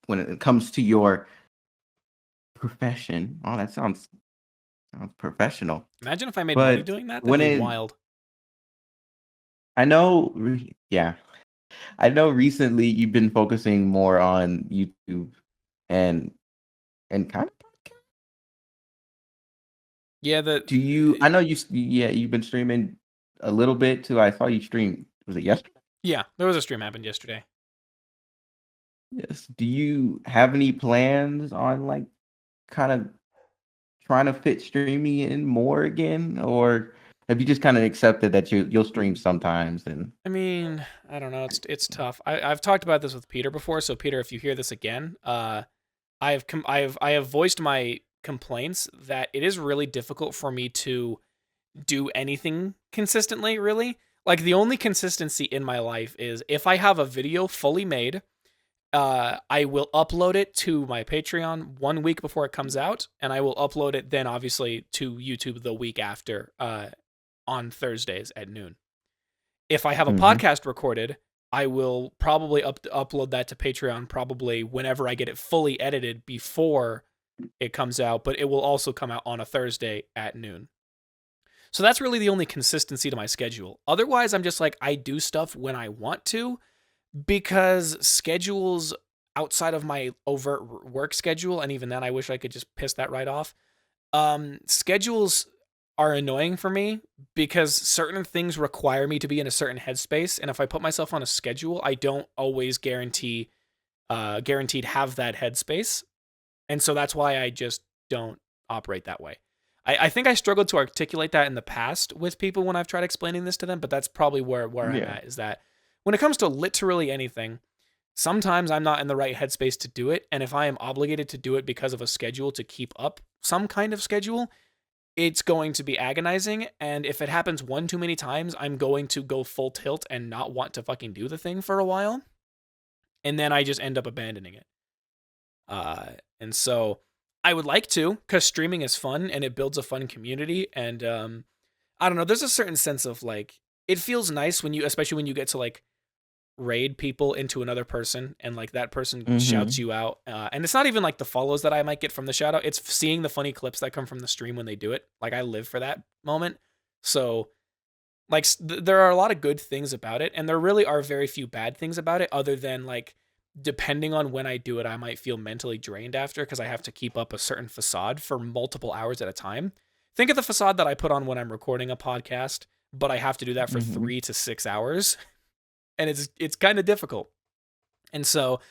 when it comes to your profession. Oh, that sounds professional. Imagine if I made money But doing that. That'd when be it, wild. I know, yeah, I know. Recently, you've been focusing more on YouTube and kind of. Yeah, Do you? I know you. Yeah, you've been streaming a little bit too. I saw you stream. Was it yesterday? yeah, there was a stream happened yesterday. Yes. Do you have any plans on like kind of trying to fit streaming in more again, or have you just kind of accepted that you'll stream sometimes? And I mean, I don't know. It's tough. I've talked about this with Peter before. So Peter, if you hear this again, I have voiced my complaints that it is really difficult for me to do anything consistently. Really, like the only consistency in my life is if I have a video fully made. I will upload it to my Patreon 1 week before it comes out, and I will upload it then obviously to YouTube the week after on Thursdays at noon. If I have a Mhm. podcast recorded, I will probably upload that to Patreon probably whenever I get it fully edited before it comes out, but it will also come out on a Thursday at noon. So that's really the only consistency to my schedule. Otherwise, I'm just like, I do stuff when I want to because schedules outside of my overt work schedule, and even then, I wish I could just piss that right off. Schedules are annoying for me because certain things require me to be in a certain headspace, and if I put myself on a schedule, I don't always guaranteed have that headspace, and so that's why I just don't operate that way. I think I struggled to articulate that in the past with people when I've tried explaining this to them, but that's probably where I'm Yeah. at, is that when it comes to literally anything, sometimes I'm not in the right headspace to do it. And if I am obligated to do it because of a schedule to keep up some kind of schedule, it's going to be agonizing. And if it happens one too many times, I'm going to go full tilt and not want to fucking do the thing for a while. And then I just end up abandoning it. And so I would like to, because streaming is fun and it builds a fun community. And I don't know, there's a certain sense of like, it feels nice when you, especially when you get to like raid people into another person and like that person shouts Mhm. you out. And it's not even like the follows that I might get from the shout out. It's seeing the funny clips that come from the stream when they do it. Like I live for that moment. So like there are a lot of good things about it, and there really are very few bad things about it, other than like depending on when I do it, I might feel mentally drained after because I have to keep up a certain facade for multiple hours at a time. Think of the facade that I put on when I'm recording a podcast, but I have to do that for Mhm. 3 to 6 hours, and it's kind of difficult. And so,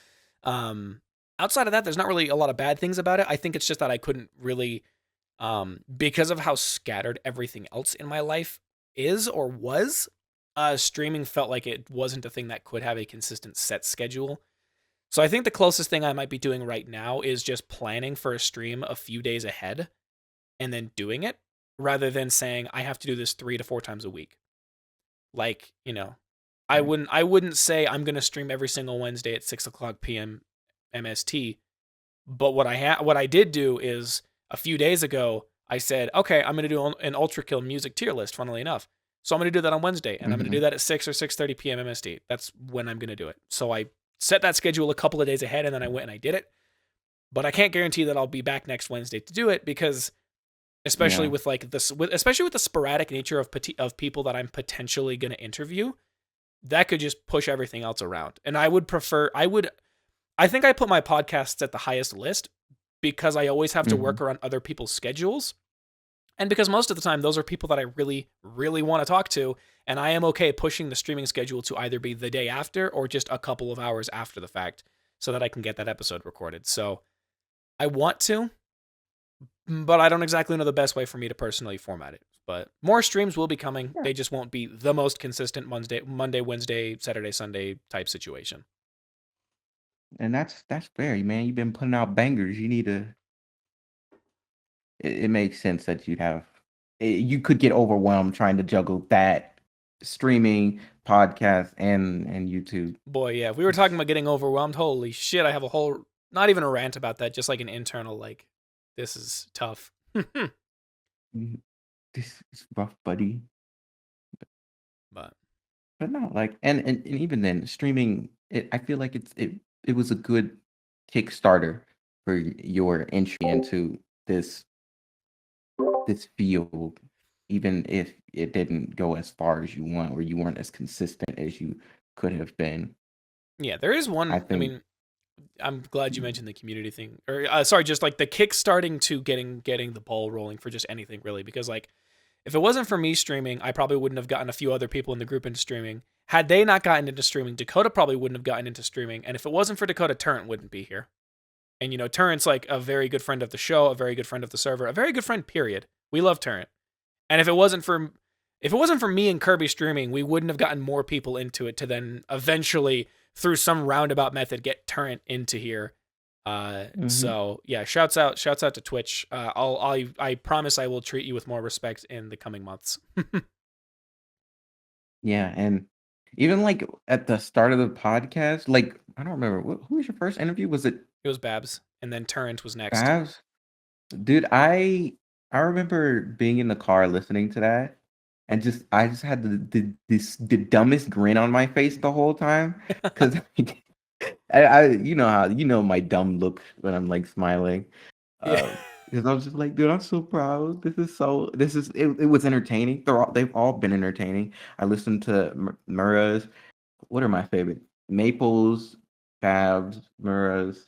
outside of that, there's not really a lot of bad things about it. I think it's just that I couldn't really, because of how scattered everything else in my life is or was, streaming felt like it wasn't a thing that could have a consistent set schedule. So I think the closest thing I might be doing right now is just planning for a stream a few days ahead and then doing it rather than saying I have to do this 3 to 4 times a week. Like, Right. I wouldn't say I'm gonna stream every single Wednesday at 6 o'clock p.m. MST. But what I did do is a few days ago I said, okay, I'm gonna do an Ultrakill music tier list. Funnily enough, so I'm gonna do that on Wednesday, and I'm gonna do Mhm. that at 6 or 6:30 p.m. MST. That's when I'm gonna do it. So I set that schedule a couple of days ahead, and then I went and I did it. But I can't guarantee that I'll be back next Wednesday to do it because especially Yeah. with like this, especially with the sporadic nature of people that I'm potentially going to interview. That could just push everything else around. And I think I put my podcasts at the highest list because I always have to Hmm. work around other people's schedules. And because most of the time, those are people that I really, really want to talk to. And I am okay pushing the streaming schedule to either be the day after or just a couple of hours after the fact so that I can get that episode recorded. So I want to, but I don't exactly know the best way for me to personally format it. But more streams will be coming. Yeah. They just won't be the most consistent Monday, Wednesday, Saturday, Sunday type situation. And that's fair, man. You've been putting out bangers. You need to. It makes sense that you'd have. You could get overwhelmed trying to juggle that streaming, podcast, and YouTube. Boy, yeah, if we were talking about getting overwhelmed, holy shit, I have a whole, not even a rant about that, just like an internal, like, this is tough. Mm, this is rough, buddy. But But no, like, and even then, streaming. I feel like it was a good Kickstarter for your entry into this this field, even if it didn't go as far as you want, or you weren't as consistent as you could have been. yeah, there is I one, I think. mean, I'm glad you mentioned the community thing, or sorry, just like the kickstarting to getting the ball rolling for just anything really, because like if it wasn't for me streaming, I probably wouldn't have gotten a few other people in the group into streaming. Had they not gotten into streaming, Dakota probably wouldn't have gotten into streaming, and if it wasn't for Dakota, Turrent wouldn't be here. And you know, Turrent's like a very good friend of the show, a very good friend of the server, a very good friend. Period. We love Turrent, and if it wasn't for me and Kirby streaming, we wouldn't have gotten more people into it to then eventually, through some roundabout method, get Turrent into here. Mhm. So yeah, shouts out to Twitch. I promise I will treat you with more respect in the coming months. Yeah, and even like at the start of the podcast, like I don't remember who was your first interview. Was it It was Babs, and then Turrent was next. Babs? Dude, I remember being in the car listening to that, and I just had the dumbest grin on my face the whole time, because I you know how my dumb look when I'm like smiling, Yeah. because I was just like, dude, I'm so proud. It was entertaining. They've all been entertaining. I listened to Murrah's. What are my favorite? Maples, Babs, Murrah's,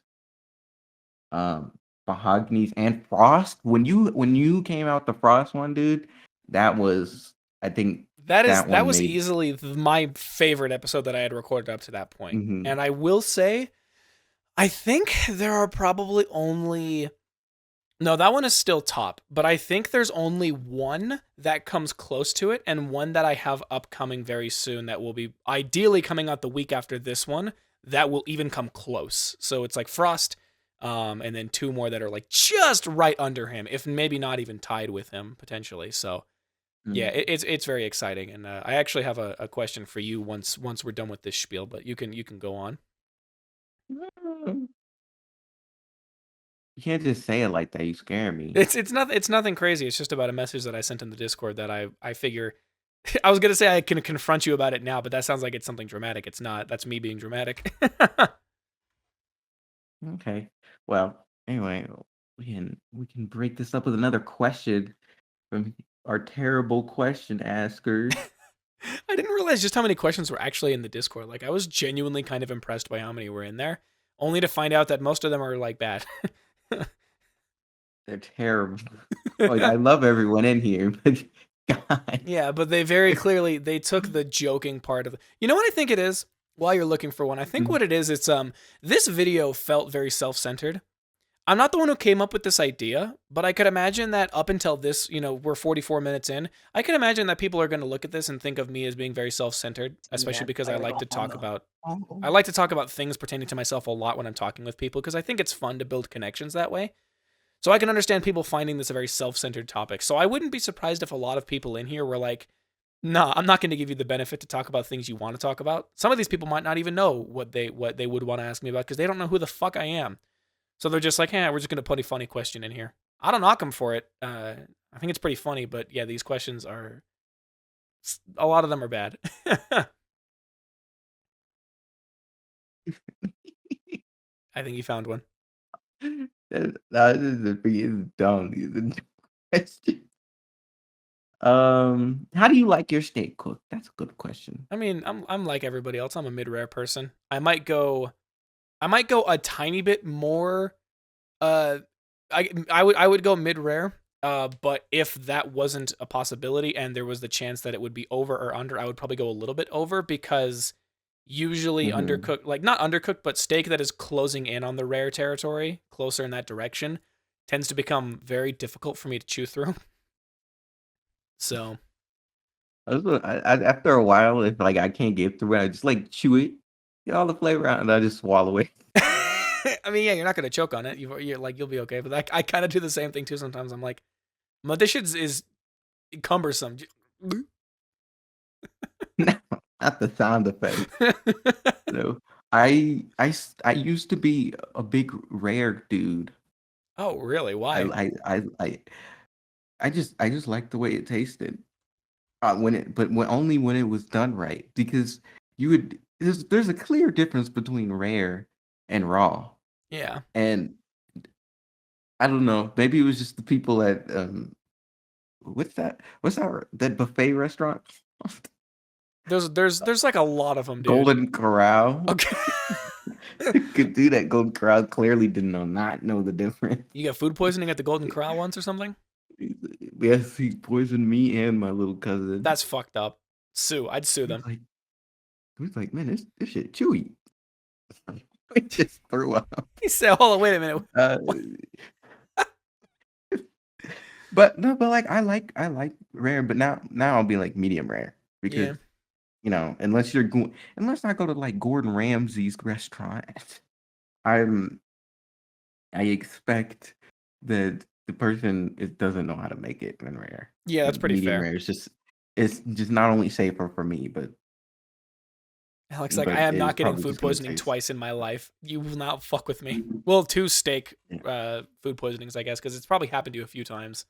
um, Mahogany's, and Frost. When you came out the Frost one, dude, that was, I think, that That one was made. easily my favorite episode that I had recorded up to that point. Hmm. And I will say, I think there are probably only, no, that one is still top, but I think there's only one that comes close to it, and one that I have upcoming very soon that will be ideally coming out the week after this one that will even come close. So it's like Frost, and then two more that are like just right under him, if maybe not even tied with him potentially. So yeah, it's very exciting, and I actually have a question for you once we're done with this spiel, but you can go on. You can't just say it like that. You scare me. It's nothing crazy. It's just about a message that I sent in the Discord that I figure I was gonna say I can confront you about it now, but that sounds like it's something dramatic. It's not. That's me being dramatic. Okay. Well, anyway, we can break this up with another question from our terrible question askers. I didn't realize just how many questions were actually in the Discord. Like I was genuinely kind of impressed by how many were in there, only to find out that most of them are like bad. They're terrible. Like, I love everyone in here, but God. Yeah, but they very clearly they took the joking part of it. You know what I think it is? While you're looking for one, I think what it is, it's this video felt very self-centered. I'm not the one who came up with this idea, but I could imagine that up until this, you know, we're 44 minutes in, I can imagine that people are going to look at this and think of me as being very self-centered, especially because I like to talk about things pertaining to myself a lot when I'm talking with people because I think it's fun to build connections that way. So I can understand people finding this a very self-centered topic. So I wouldn't be surprised if a lot of people in here were like, "Nah, I'm not going to give you the benefit to talk about things you want to talk about." Some of these people might not even know what they would want to ask me about because they don't know who the fuck I am. So they're just like, "Hey, we're just going to put a funny question in here." I don't knock them for it. I think it's pretty funny, but yeah, these questions are a lot of them are bad. I think you found one. No, this is dumb. How do you like your steak cooked? That's a good question. I mean, I'm like everybody else. I'm a mid-rare person. I might go a tiny bit more. Uh, I would go mid-rare. But if that wasn't a possibility and there was the chance that it would be over or under, I would probably go a little bit over because usually Mhm. undercooked, like not undercooked, but steak that is closing in on the rare territory, closer in that direction, tends to become very difficult for me to chew through. So, After a while, if like I can't get through it, I just like chew it, get all the flavor out, and I just swallow it. I mean, yeah, you're not gonna choke on it. You're like you'll be okay. But I kind of do the same thing too. Sometimes I'm like, but this shit is cumbersome. No, not the sound effect. No, I used to be a big rare dude. Oh, really? I Why? I I I I just like the way it tasted. When only when it was done right, because there's a clear difference between rare and raw, Yeah. and I don't know, maybe it was just the people at that buffet restaurant, There's like a lot of them, dude. Golden Corral. Okay. Could do that. Golden Corral clearly did not know the difference. You got food poisoning at the Golden Corral once or something? Yes, he poisoned me and my little cousin. That's fucked up. I'd sue He was them. like, man, this shit chewy. We just threw up. He said, "Hold on, wait a minute." Uh, What? but no, but like I like rare, but now I'll be like medium rare because Yeah. unless I go to like Gordon Ramsay's restaurant, I'm I expect that the person doesn't know how to make it in rare. Yeah, that's And pretty medium fair. rare is just it's just not only safer for me, Alex, like, I but am not it's getting probably food just gonna poisoning taste. twice in my life. You will not fuck with me. Well, two steak Yeah, food poisonings, I guess, because it's probably happened to you a few times.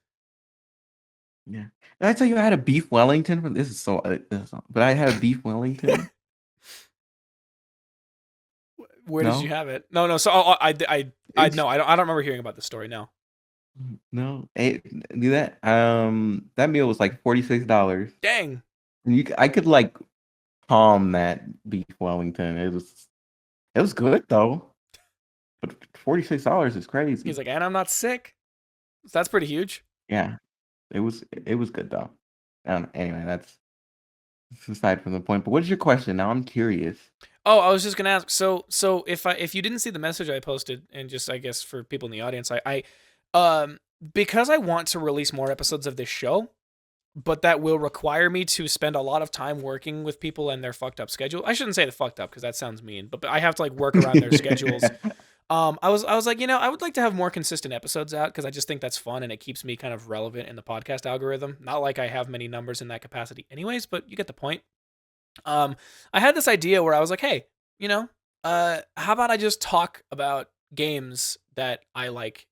yeah. Did I tell you I had a beef Wellington? But I had a beef Wellington. Where did you No, have it? No, no. So it's no, I don't remember hearing about the story. No. no. Do that. That meal was like $46. Dang. And I could like palm that beef Wellington. It was good though. But $46 is He's crazy. like, and I'm not sick. So that's pretty huge. Yeah, it was good though. Anyway, that's aside from the point. But what is your question? Now I'm curious. Oh, I was just gonna ask. So if you didn't see the message I posted, and just I guess for people in the audience, because I want to release more episodes of this show, but that will require me to spend a lot of time working with people and their fucked up schedule. I shouldn't say the fucked up because that sounds mean, but I have to like work around their schedules. I was like, I would like to have more consistent episodes out because I just think that's fun and it keeps me kind of relevant in the podcast algorithm. Not like I have many numbers in that capacity, anyways, but you get the point. Um, I had this idea where I was like, hey, how about I just talk about games that I like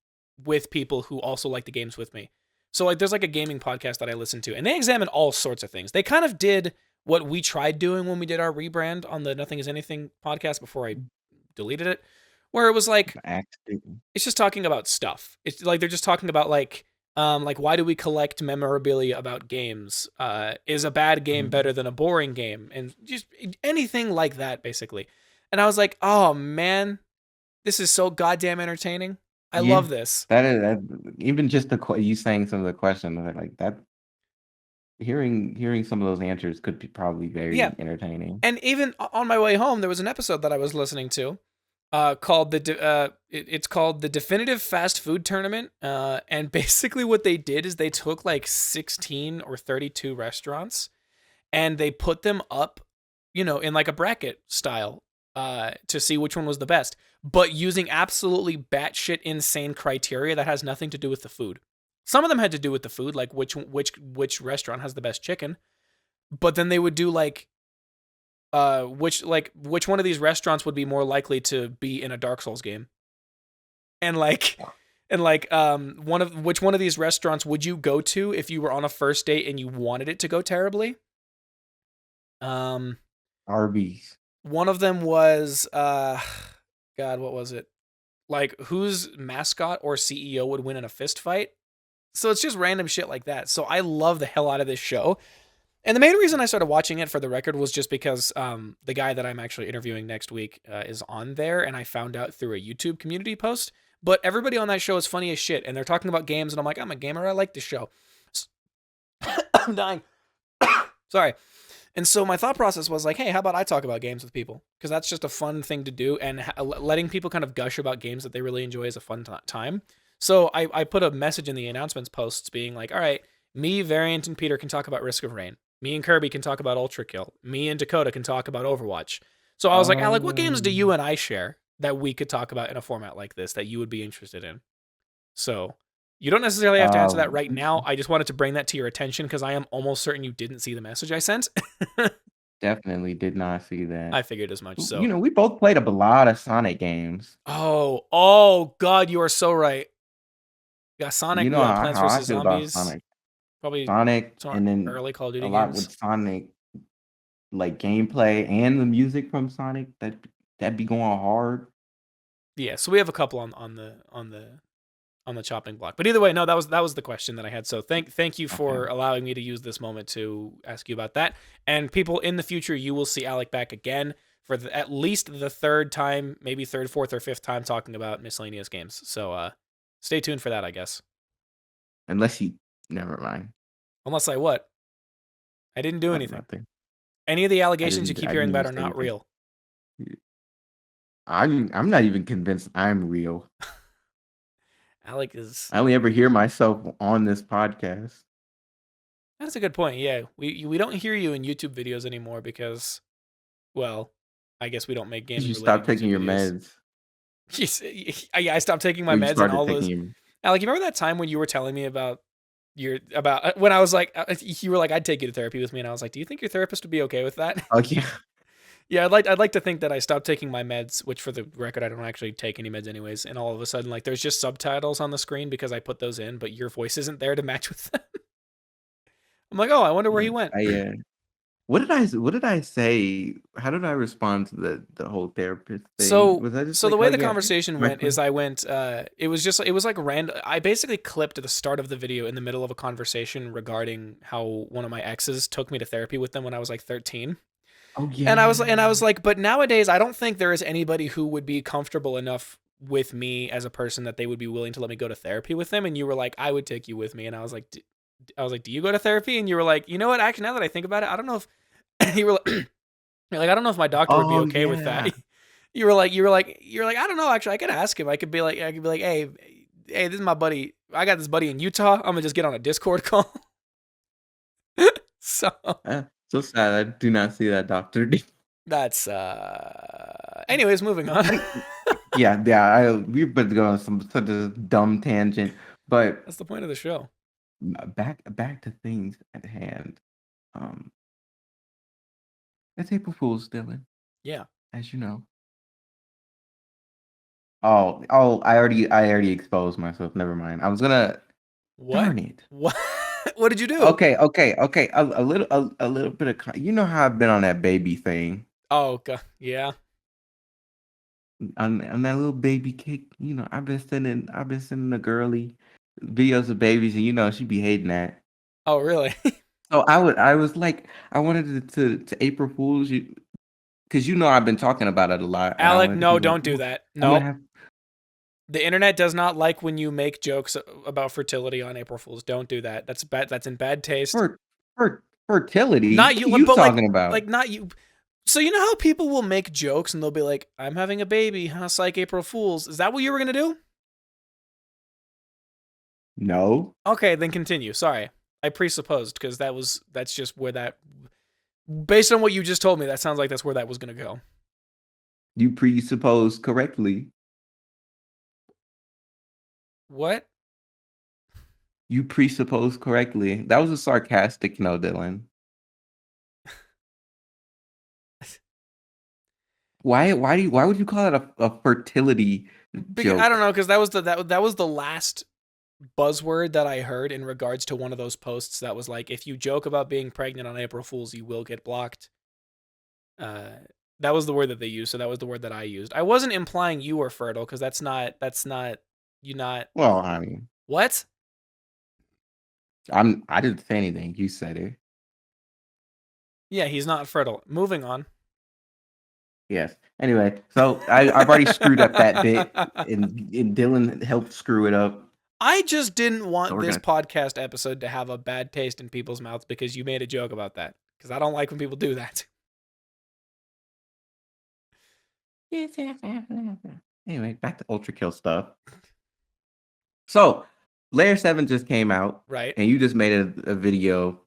with people who also like the games with me. So like there's like a gaming podcast that I listen to and they examine all sorts of things. They kind of did what we tried doing when we did our rebrand on the Nothing is Anything podcast before I deleted it, where it was Accident. it's just talking about stuff. It's like they're just talking about like why do we collect memorabilia about games? Is a bad game better than a boring game? And just anything like that, basically. And I was like, oh man, this is so goddamn entertaining. I Yeah, love this. even just you saying some of the questions like that. Hearing some of those answers could be probably Yeah. very entertaining. And even on my way home, there was an episode that I was listening to called it's called the Definitive Fast Food Tournament. And basically what they did is they took like 16 or 32 restaurants and they put them up, in like a bracket style, to see which one was the best, but using absolutely batshit insane criteria that has nothing to do with the food. Some of them had to do with the food, like which restaurant has the best chicken, but then they would do like which one of these restaurants would be more likely to be in a Dark Souls game, and like which one of these restaurants would you go to if you were on a first date and you wanted it to go terribly. Um, Arby's. One of them was God, what was it? Like whose mascot or CEO would win in a fist fight? So it's just random shit like that. So I love the hell out of this show. And the main reason I started watching it, for the record, was just because the guy that I'm actually interviewing next week is on there, and I found out through a YouTube community post. But everybody on that show is funny as shit, and they're talking about games, and I'm like, I'm a gamer, I like this show. I'm dying. Sorry. And so my thought process was like, hey, how about I talk about games with people? Because that's just a fun thing to do, and letting people kind of gush about games that they really enjoy is a fun time. So I put a message in the announcements posts being like, all right, me, Variant, and Peter can talk about Risk of Rain. Me and Kirby can talk about Ultrakill. Me and Dakota can talk about Overwatch. So I was like, Alec, what games do you and I share that we could talk about in a format like this that you would be interested in? So you don't necessarily have to answer that right now. I just wanted to bring that to your attention because I am almost certain you didn't see the message I sent. Definitely did not see that. I figured as much. So, you know, we both played a lot of Sonic games. Oh, God, you are so right. We got Sonic. You We know got Plants how I vs feel about Zombies. Sonic. Probably Sonic, some and then early Call of Duty a lot games. with Sonic, like gameplay and the music from Sonic. That'd be going hard. Yeah, so we have a couple on the chopping block. But either way, no, that was the question that I had. So thank you for allowing me to use this moment to ask you about that. And people, in the future, you will see Alec back again for at least the third time, maybe third, fourth, or fifth time talking about miscellaneous games. So stay tuned for that, I guess. Unless you, never mind. Unless I what? I didn't do anything. Nothing. Any of the allegations you keep hearing about are not real. I'm not even convinced I'm real. Alec is. I only ever hear myself on this podcast. That's a good point. Yeah, we don't hear you in YouTube videos anymore because, well, I guess we don't make games. You stopped taking your meds. Yeah, I stopped taking my meds and all those. Alec, you remember that time when you were telling me about when I was like, you were like, I'd take you to therapy with me, and I was like, do you think your therapist would be okay with that? Oh yeah. Yeah, I'd like to think that I stopped taking my meds, which for the record, I don't actually take any meds anyways. And all of a sudden, like, there's just subtitles on the screen because I put those in, but your voice isn't there to match with them. I'm like, oh, I wonder where he went. What did I say? How did I respond to the whole therapist thing? So the way the conversation went is I went. It was like random. I basically clipped the start of the video in the middle of a conversation regarding how one of my exes took me to therapy with them when I was like 13. Oh yeah. And I was like, but nowadays I don't think there is anybody who would be comfortable enough with me as a person that they would be willing to let me go to therapy with them. And you were like, I would take you with me. And I was like, do you go to therapy? And you were like, you know what? Actually, now that I think about it, I don't know if you were like, I don't know if my doctor would be okay with that. You were like, I don't know. Actually, I could ask him. I could be like, hey, this is my buddy. I got this buddy in Utah. I'm gonna just get on a Discord call. So sad. I do not see that doctor. That's anyways, moving on. We've been going on such a dumb tangent, but that's the point of the show. Back to things at hand. It's April Fool's, Dylan. Yeah, as you know. I already exposed myself. Never mind. I was gonna. What? Darn it! What? What did you do? Okay. A little bit of. You know how I've been on that baby thing. Oh, God. Yeah. On that little baby kick, you know, I've been sending the girly videos of babies, and you know she be hating that. Oh, really? So I was like, I wanted to April Fools you, because you know I've been talking about it a lot. Alec, no, don't do that. No. The internet does not like when you make jokes about fertility on April Fools. Don't do that. That's bad. That's in bad taste. Fertility? Not you. What are you talking about? Like not you. So you know how people will make jokes and they'll be like, "I'm having a baby, huh? Psych, April Fools." Is that what you were gonna do? No. Okay, then continue. Sorry, I presupposed because that's just where that. Based on what you just told me, that sounds like that's where that was gonna go. You presupposed correctly. What? You presupposed correctly. That was a sarcastic no, Dylan. Why would you call it a fertility joke? I don't know, because that was the last buzzword that I heard in regards to one of those posts that was like, if you joke about being pregnant on April Fools, you will get blocked. That was the word that they used, so that was the word that I used. I wasn't implying you were fertile, because that's not you not. Well, I mean, what? I didn't say anything. You said it. Yeah, he's not fertile. Moving on. Yes. Anyway, so I've already screwed up that bit, and Dylan helped screw it up. I just didn't So want we're this gonna. podcast episode to have a bad taste in people's mouths because you made a joke about that. Because I don't like when people do that. Anyway, back to Ultrakill stuff. So, Layer 7 just came out, Right. and you just made a video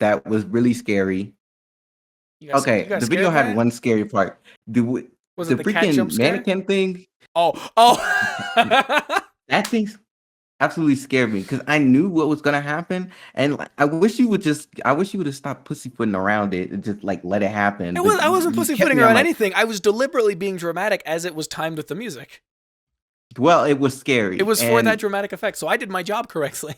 that was really scary. You Okay, got the video scared by had it? one scary part. Was The it the cat jump freaking scare? mannequin thing, Oh. that thing absolutely scared me because I knew what was gonna happen, and I wish you would have stopped pussyfooting around it and just like let it happen. But I wasn't you kept pussyfooting me on around like, anything. I was deliberately being dramatic as it was timed with the music. well, it was scary It was for that and dramatic effect, so I did my job correctly.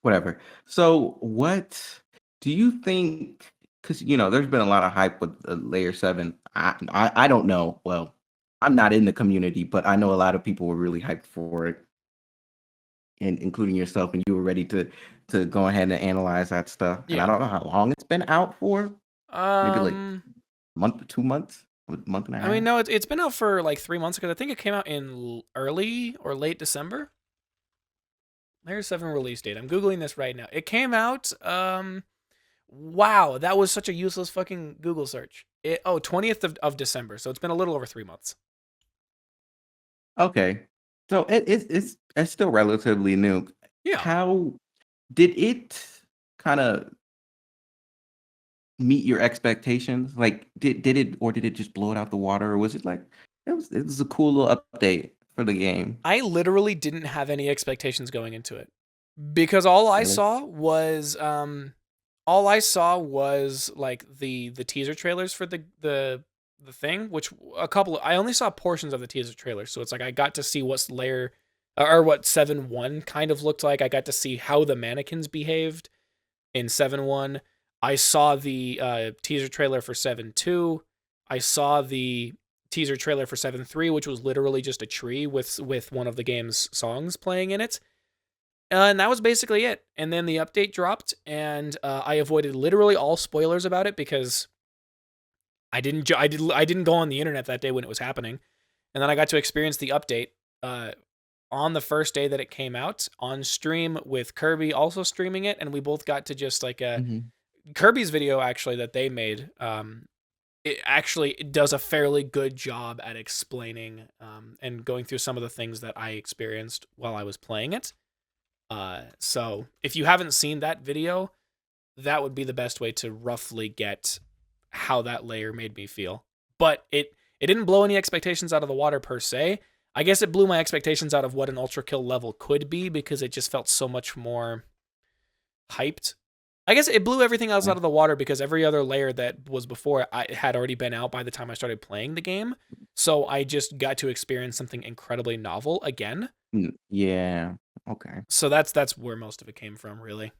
whatever. So, what do you think? Because there's been a lot of hype with Layer 7. I don't know. Well, I'm not in the community, but I know a lot of people were really hyped for it, and including yourself, and you were ready to go ahead and analyze that stuff. And I Yeah. don't know how long it's been out for. Maybe like Um, month, 2 months, a month and a half. I mean, no, it's been out for like 3 months because I think it came out in early or late December. Layer 7 release date. I'm Googling this right now. It came out, wow, that was such a useless fucking Google search. 20th of December, so it's been a little over 3 months. Okay, so it's still relatively new. Yeah. How did it kind of meet your expectations? Like, did it just blow it out the water, or was it like it was a cool little update for the game? I literally didn't have any expectations going into it because all I Really? saw was like the teaser trailers for the thing, which I only saw portions of the teaser trailer, so it's like I got to see what's layer or what 7.1 kind of looked like. I got to see how the mannequins behaved in 7.1. I saw the teaser trailer for 7.2. I saw the teaser trailer for 7.3, which was literally just a tree with one of the game's songs playing in it. And that was basically it. And then the update dropped, and I avoided literally all spoilers about it because I didn't go on the internet that day when it was happening. And then I got to experience the update on the first day that it came out on stream with Kirby also streaming it, and we both got to just like Kirby's video actually that they made. It actually does a fairly good job at explaining and going through some of the things that I experienced while I was playing it. So if you haven't seen that video, that would be the best way to roughly get how that layer made me feel. But it didn't blow any expectations out of the water per se. I guess it blew my expectations out of what an Ultrakill level could be because it just felt so much more hyped. I guess it blew everything else out of the water because every other layer that was before I had already been out by the time I started playing the game. So I just got to experience something incredibly novel again. Yeah. Okay. So that's where most of it came from, really.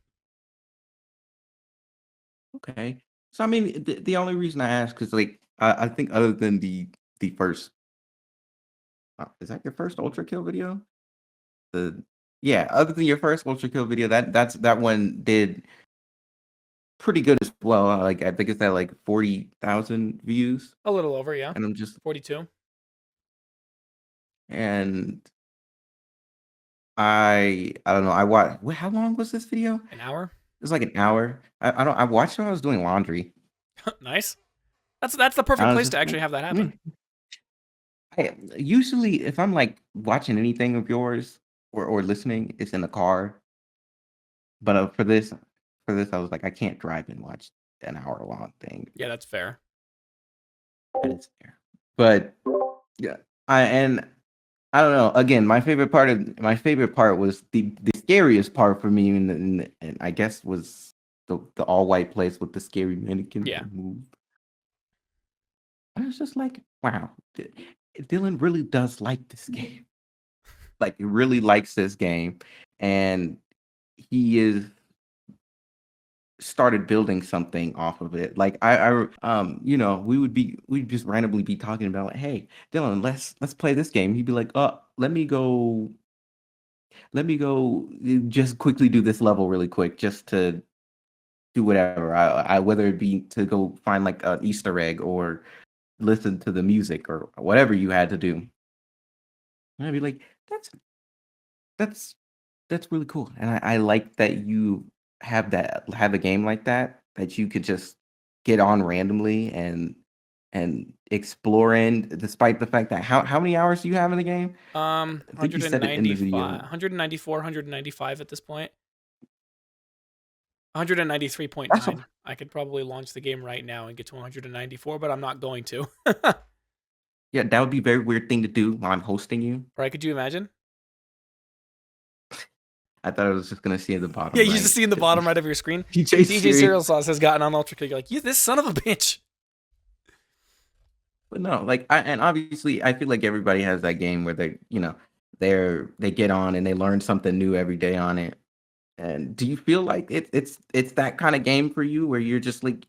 Okay. So I mean, the only reason I ask is like I think other than the first, is that your first Ultra Kill video? The Yeah, other than your first Ultra Kill video, that one did pretty good as well. Like I think it's at like 40,000 views, A little over, yeah. and I'm just 42. and I don't know. I watched. How long was this video? An hour. It was like an hour. I don't. I watched it while I was doing laundry. Nice. That's the perfect I was place just to like, actually have that happen. usually if I'm like watching anything of yours or listening, it's in the car. But for this, I was like, I can't drive and watch an hour long thing. Yeah, that's fair. That is fair. But yeah, I don't know. Again, my favorite part was the scariest part for me, and I guess was the all white place with the scary mannequin Yeah. move. I was just like, wow, Dylan really does like this game. Like, he really likes this game, and he is started building something off of it. Like we'd just randomly be talking about like, hey, Dylan, let's play this game. He'd be like, let me go. let me go just quickly do this level really quick just to do whatever. I whether it be to go find like an Easter egg or listen to the music or whatever you had to do. And I'd be like, that's that's really cool. And I like that you have a game like that that you could just get on randomly and explore in, despite the fact that how many hours do you have in the game? I think you said it in the 195, video. 194, 195 at this point. That's 193.9. I could probably launch the game right now and get to 194, but I'm not going to. yeah, that would be a very weird thing to do while I'm hosting you. Right? Could you imagine? I thought I was just gonna see at the Yeah, bottom you just right. see in the bottom right of your screen, DJ DJ Cereal Siri. Sauce has gotten on Ultrakill. You're like, you this son of a bitch. But no, like and obviously I feel like everybody has that game where they get on and they learn something new every day on it. And do you feel like it's that kind of game for you where you're just like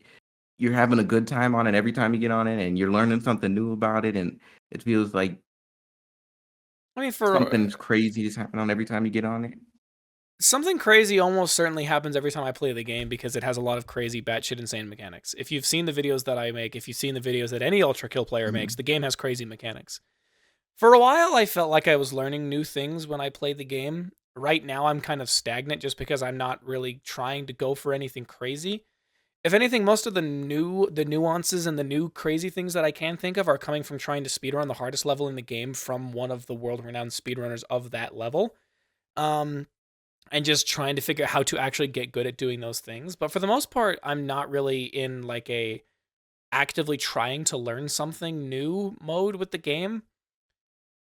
you're having a good time on it every time you get on it and you're learning something new about it and it feels like I mean, for something's crazy is happening on every time you get on it? something crazy almost certainly happens every time I play the game because it has a lot of crazy, batshit insane mechanics. If you've seen the videos that I make, if you've seen the videos that any Ultrakill player makes, Mhm. the game has crazy mechanics. For a while, I felt like I was learning new things when I played the game. Right now, I'm kind of stagnant just because I'm not really trying to go for anything crazy. If anything, most of the nuances and the new crazy things that I can think of are coming from trying to speedrun the hardest level in the game from one of the world-renowned speedrunners of that level. Um, and just trying to figure out how to actually get good at doing those things. But for the most part, I'm not really in like a actively trying to learn something new mode with the game.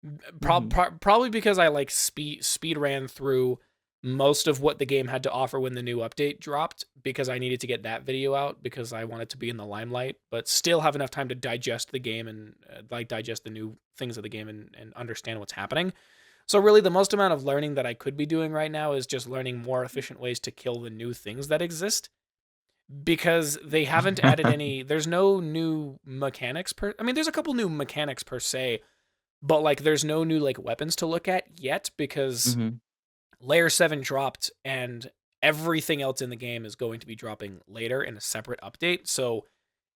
Mhm. Probably because I like speed ran through most of what the game had to offer when the new update dropped because I needed to get that video out because I wanted to be in the limelight, but still have enough time to digest the game and like digest the new things of the game and understand what's happening. So really the most amount of learning that I could be doing right now is just learning more efficient ways to kill the new things that exist because they haven't added any there's no new mechanics per I mean there's a couple new mechanics per se, but like there's no new like weapons to look at yet because Mhm. layer 7 dropped and everything else in the game is going to be dropping later in a separate update. So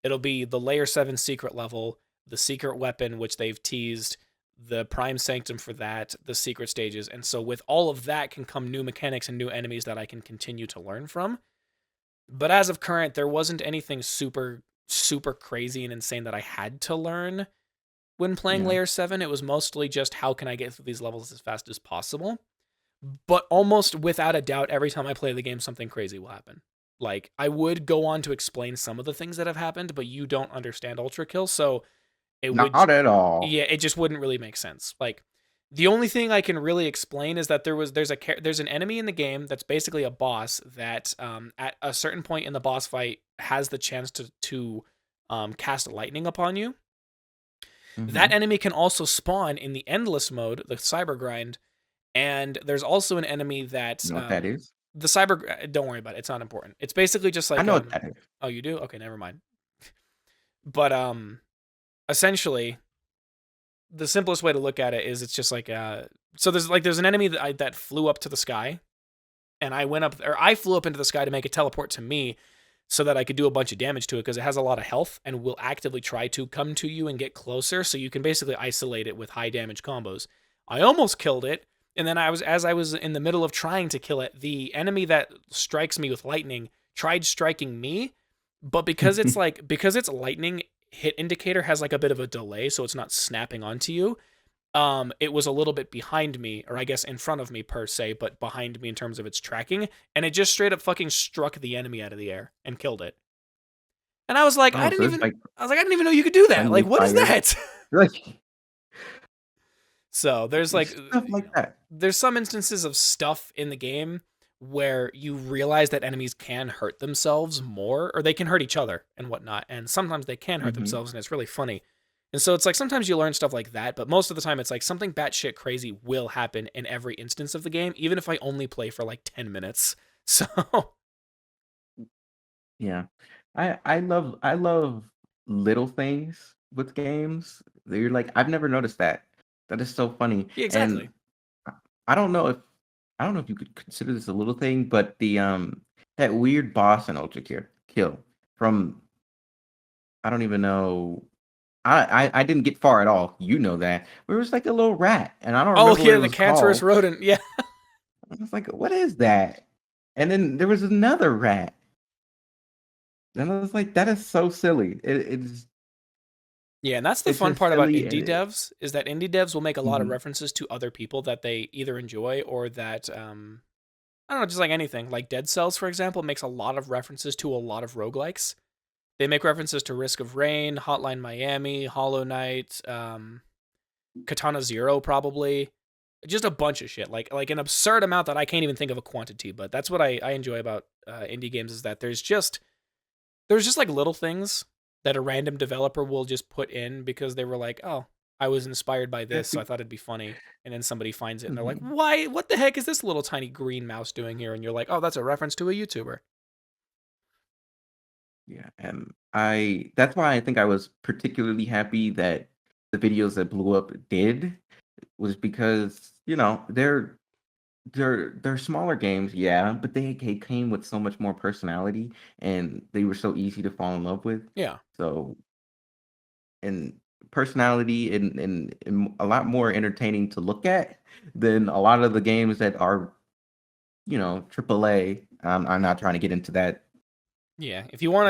it'll be the layer 7 secret level, the secret weapon which they've teased, the prime sanctum for that, the secret stages. And so with all of that can come new mechanics and new enemies that I can continue to learn from. But as of current, there wasn't anything super crazy and insane that I had to learn when playing Yeah. layer 7. It was mostly just how can I get through these levels as fast as possible. But almost without a doubt, every time I play the game, something crazy will happen. Like, I would go on to explain some of the things that have happened, but you don't understand Ultrakill, so it would, Not at all. yeah, it just wouldn't really make sense. Like, the only thing I can really explain is that there's an enemy in the game that's basically a boss that at a certain point in the boss fight has the chance to cast lightning upon you. That Mhm. enemy can also spawn in the endless mode, the cyber grind, and there's also an enemy that You know what that is? the cyber. Don't worry about it; it's not important. It's basically just I like know what that is. oh, you do? Okay, never mind. But essentially, the simplest way to look at it is it's just like so there's an enemy that flew up to the sky, and I flew up into the sky to make it teleport to me so that I could do a bunch of damage to it because it has a lot of health and will actively try to come to you and get closer. So you can basically isolate it with high damage combos. I almost killed it, and then as I was in the middle of trying to kill it, the enemy that strikes me with lightning tried striking me, but because it's lightning hit indicator has like a bit of a delay, so it's not snapping onto you. It was a little bit behind me, or I guess in front of me per se, but behind me in terms of its tracking, and it just straight up fucking struck the enemy out of the air and killed it. And I was like, Oh, so it's like I didn't even know you could do that. Like, friendly what is fire. that? Like So there's like, stuff like that. there's some instances of stuff in the game where you realize that enemies can hurt themselves more, or they can hurt each other and whatnot, and sometimes they can hurt Mhm. themselves, and it's really funny. And so it's like sometimes you learn stuff like that, but most of the time it's like something batshit crazy will happen in every instance of the game, even if I only play for like 10 minutes. So Yeah. I love little things with games. You're like, I've never noticed that. That is so funny. yeah, And exactly. I I don't know if I don't know if you could consider this a little thing, but the that weird boss in Ultrakill Kill from I don't even know. I didn't get far at all. You know that. But it was like a little rat, and I don't Oh remember what yeah, it the was cancerous called. rodent. Yeah. I was like, what is that? And then there was another rat. And I was like, that is so silly. Yeah, and that's the It's fun just part about silly and indie devs is that indie devs will make a lot of mhm. references to other people that they either enjoy or that I don't know, just like anything. Like Dead Cells, for example, makes a lot of references to a lot of roguelikes. They make references to Risk of Rain, Hotline Miami, Hollow Knight, Katana Zero, probably. Just a bunch of shit, like an absurd amount that I can't even think of a quantity. But that's what I enjoy about indie games is that there's just like little things that a random developer will just put in because they were like, oh, I was inspired by Yeah, this, so I thought it'd be funny. And then somebody finds it and they're like, mhm. why? What the heck is this little tiny green mouse doing here? And you're like, oh, that's a reference to a YouTuber. Yeah, and that's why I think I was particularly happy that the videos that blew up did was because, they're smaller games, yeah, but they came with so much more personality and they were so easy to fall in love with. Yeah. So, and personality and a lot more entertaining to look at than a lot of the games that are, AAA. I'm not trying to get into Yeah,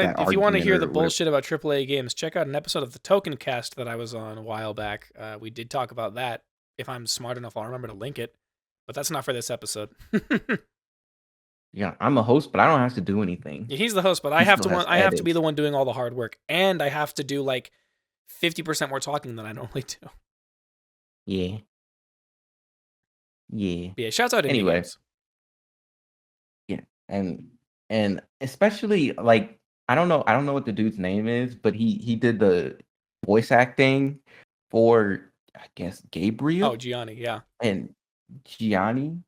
that if you want to argument hear the or whatever. bullshit about AAA games, check out an episode of the Token Cast that I was on a while back. We did talk about that. If I'm smart enough, I'll remember to link it. But that's not for this episode. Yeah, I'm a host, but I don't have to do anything. Yeah, he's the host, but He still has to I have to be edit. the one doing all the hard work, and I have to do like 50% more talking than I normally do. Yeah, yeah. But yeah, shouts out indie Anyway, games. yeah, and especially like I don't know what the dude's name is, but he did the voice acting for I guess Oh, Gabriel Gianni, yeah. and Gianni.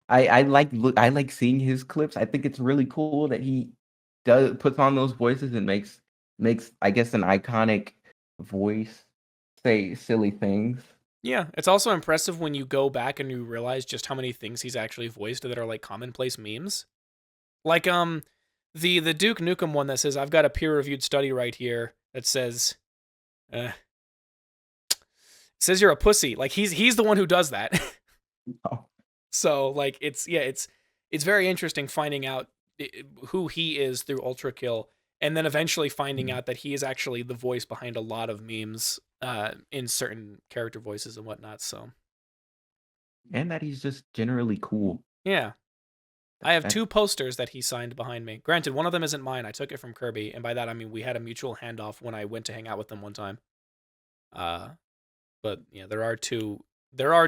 I like seeing his clips. I think it's really cool that he does puts on those voices and makes I guess an iconic voice say silly things. Yeah, it's also impressive when you go back and you realize just how many things he's actually voiced that are like commonplace memes. Like the Duke Nukem one that says I've got a peer-reviewed study right here that says uh says you're a pussy. Like he's the one who does that. Oh, So like it's very interesting finding out who he is through Ultrakill, and then eventually finding mhm. out that he is actually the voice behind a lot of memes in certain character voices and whatnot. So And that he's just generally cool. yeah, I have That two posters that he signed behind me. Granted, one of them isn't mine. I took it from Kirby, and by that I mean we had a mutual handoff when I went to hang out with them one time. Uh, but yeah, there are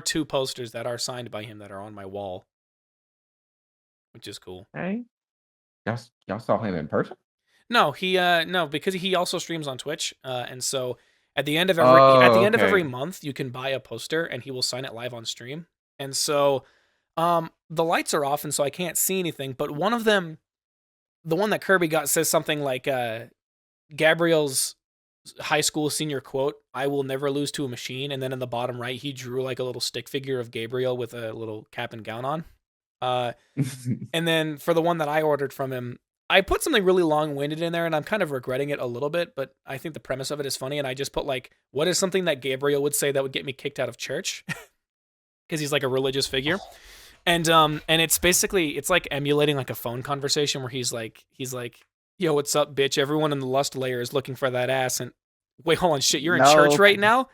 two posters that are signed by him that are on my wall, which is cool. hey, y'all saw him in person? No, because he also streams on Twitch, and so at Oh, the end of every okay. month you can buy a poster and he will sign it live on stream. And so the lights are off and so I can't see anything, but one of them, the one that Kirby got says something like Gabriel's high school senior quote, "I will never lose to a machine," and then in the bottom right he drew like a little stick figure of Gabriel with a little cap and gown on. Uh and then for the one that I ordered from him, I put something really long winded in there and I'm kind of regretting it a little bit, but I think the premise of it is funny. And I just put, like, what is something that Gabriel would say that would get me kicked out of church? Because he's like a religious figure. And it's basically, it's like emulating like a phone conversation where he's like, yo, what's up, bitch? Everyone in the lust layer is looking for that ass. And wait, hold on, shit, you're in church No, right now?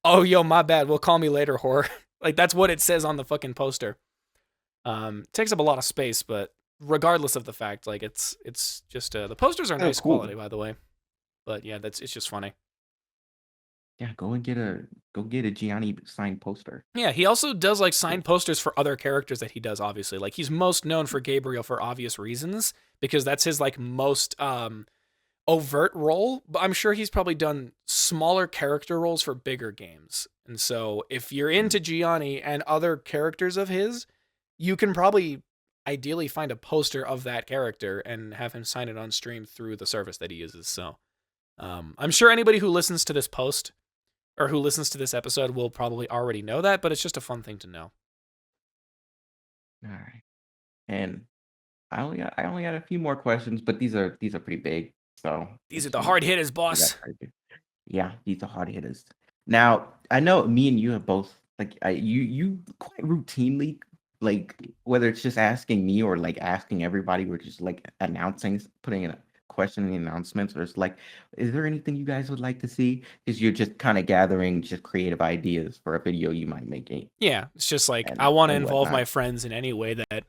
Oh, yo, my bad. Well, call me later, whore. Like, that's what it says on the fucking poster. Takes up a lot of space, but regardless of the fact, like it's just the posters are oh, nice cool. quality, by the way. But yeah, it's just funny. Yeah, go get a Gianni signed poster. Yeah, he also does like Cool. signed posters for other characters that he does. Obviously, like he's most known for Gabriel for obvious reasons because that's his like most overt role. But I'm sure he's probably done smaller character roles for bigger games. And so if you're Mm. into Gianni and other characters of his, you can probably ideally find a poster of that character and have him sign it on stream through the service that he uses. So I'm sure anybody who listens to this post or who listens to this episode will probably already know that, but it's just a fun thing to know. All right. And I only got a few more questions, but these are pretty big. So These are just the gonna hard hitters, we got boss. yeah, these are hard hitters. Now I know me and you have both you quite routinely like whether it's just asking me or like asking everybody, we're just like announcing, putting in a question in the announcements, or it's like, is there anything you guys would like to see? Because you're just kind of gathering just creative ideas for a video you might make Yeah, it's just like I and want to and involve my whatnot. friends in any way that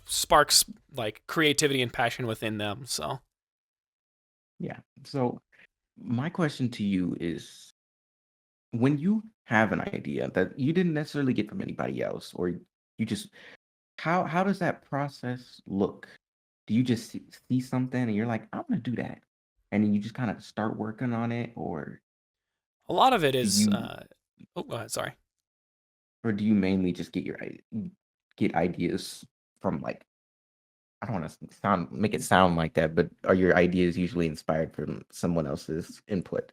sparks like creativity and passion within them. So Yeah. So my question to you is when you have an idea that you didn't necessarily get from anybody else, or you just how does that process look? Do you just see something and you're like, I'm gonna do that, and then you just kind of start working on it, a lot of it do is. you Oh, go ahead. Sorry. or do you mainly just get ideas from like I don't want to sound make it sound like that, but are your ideas usually inspired from someone else's input?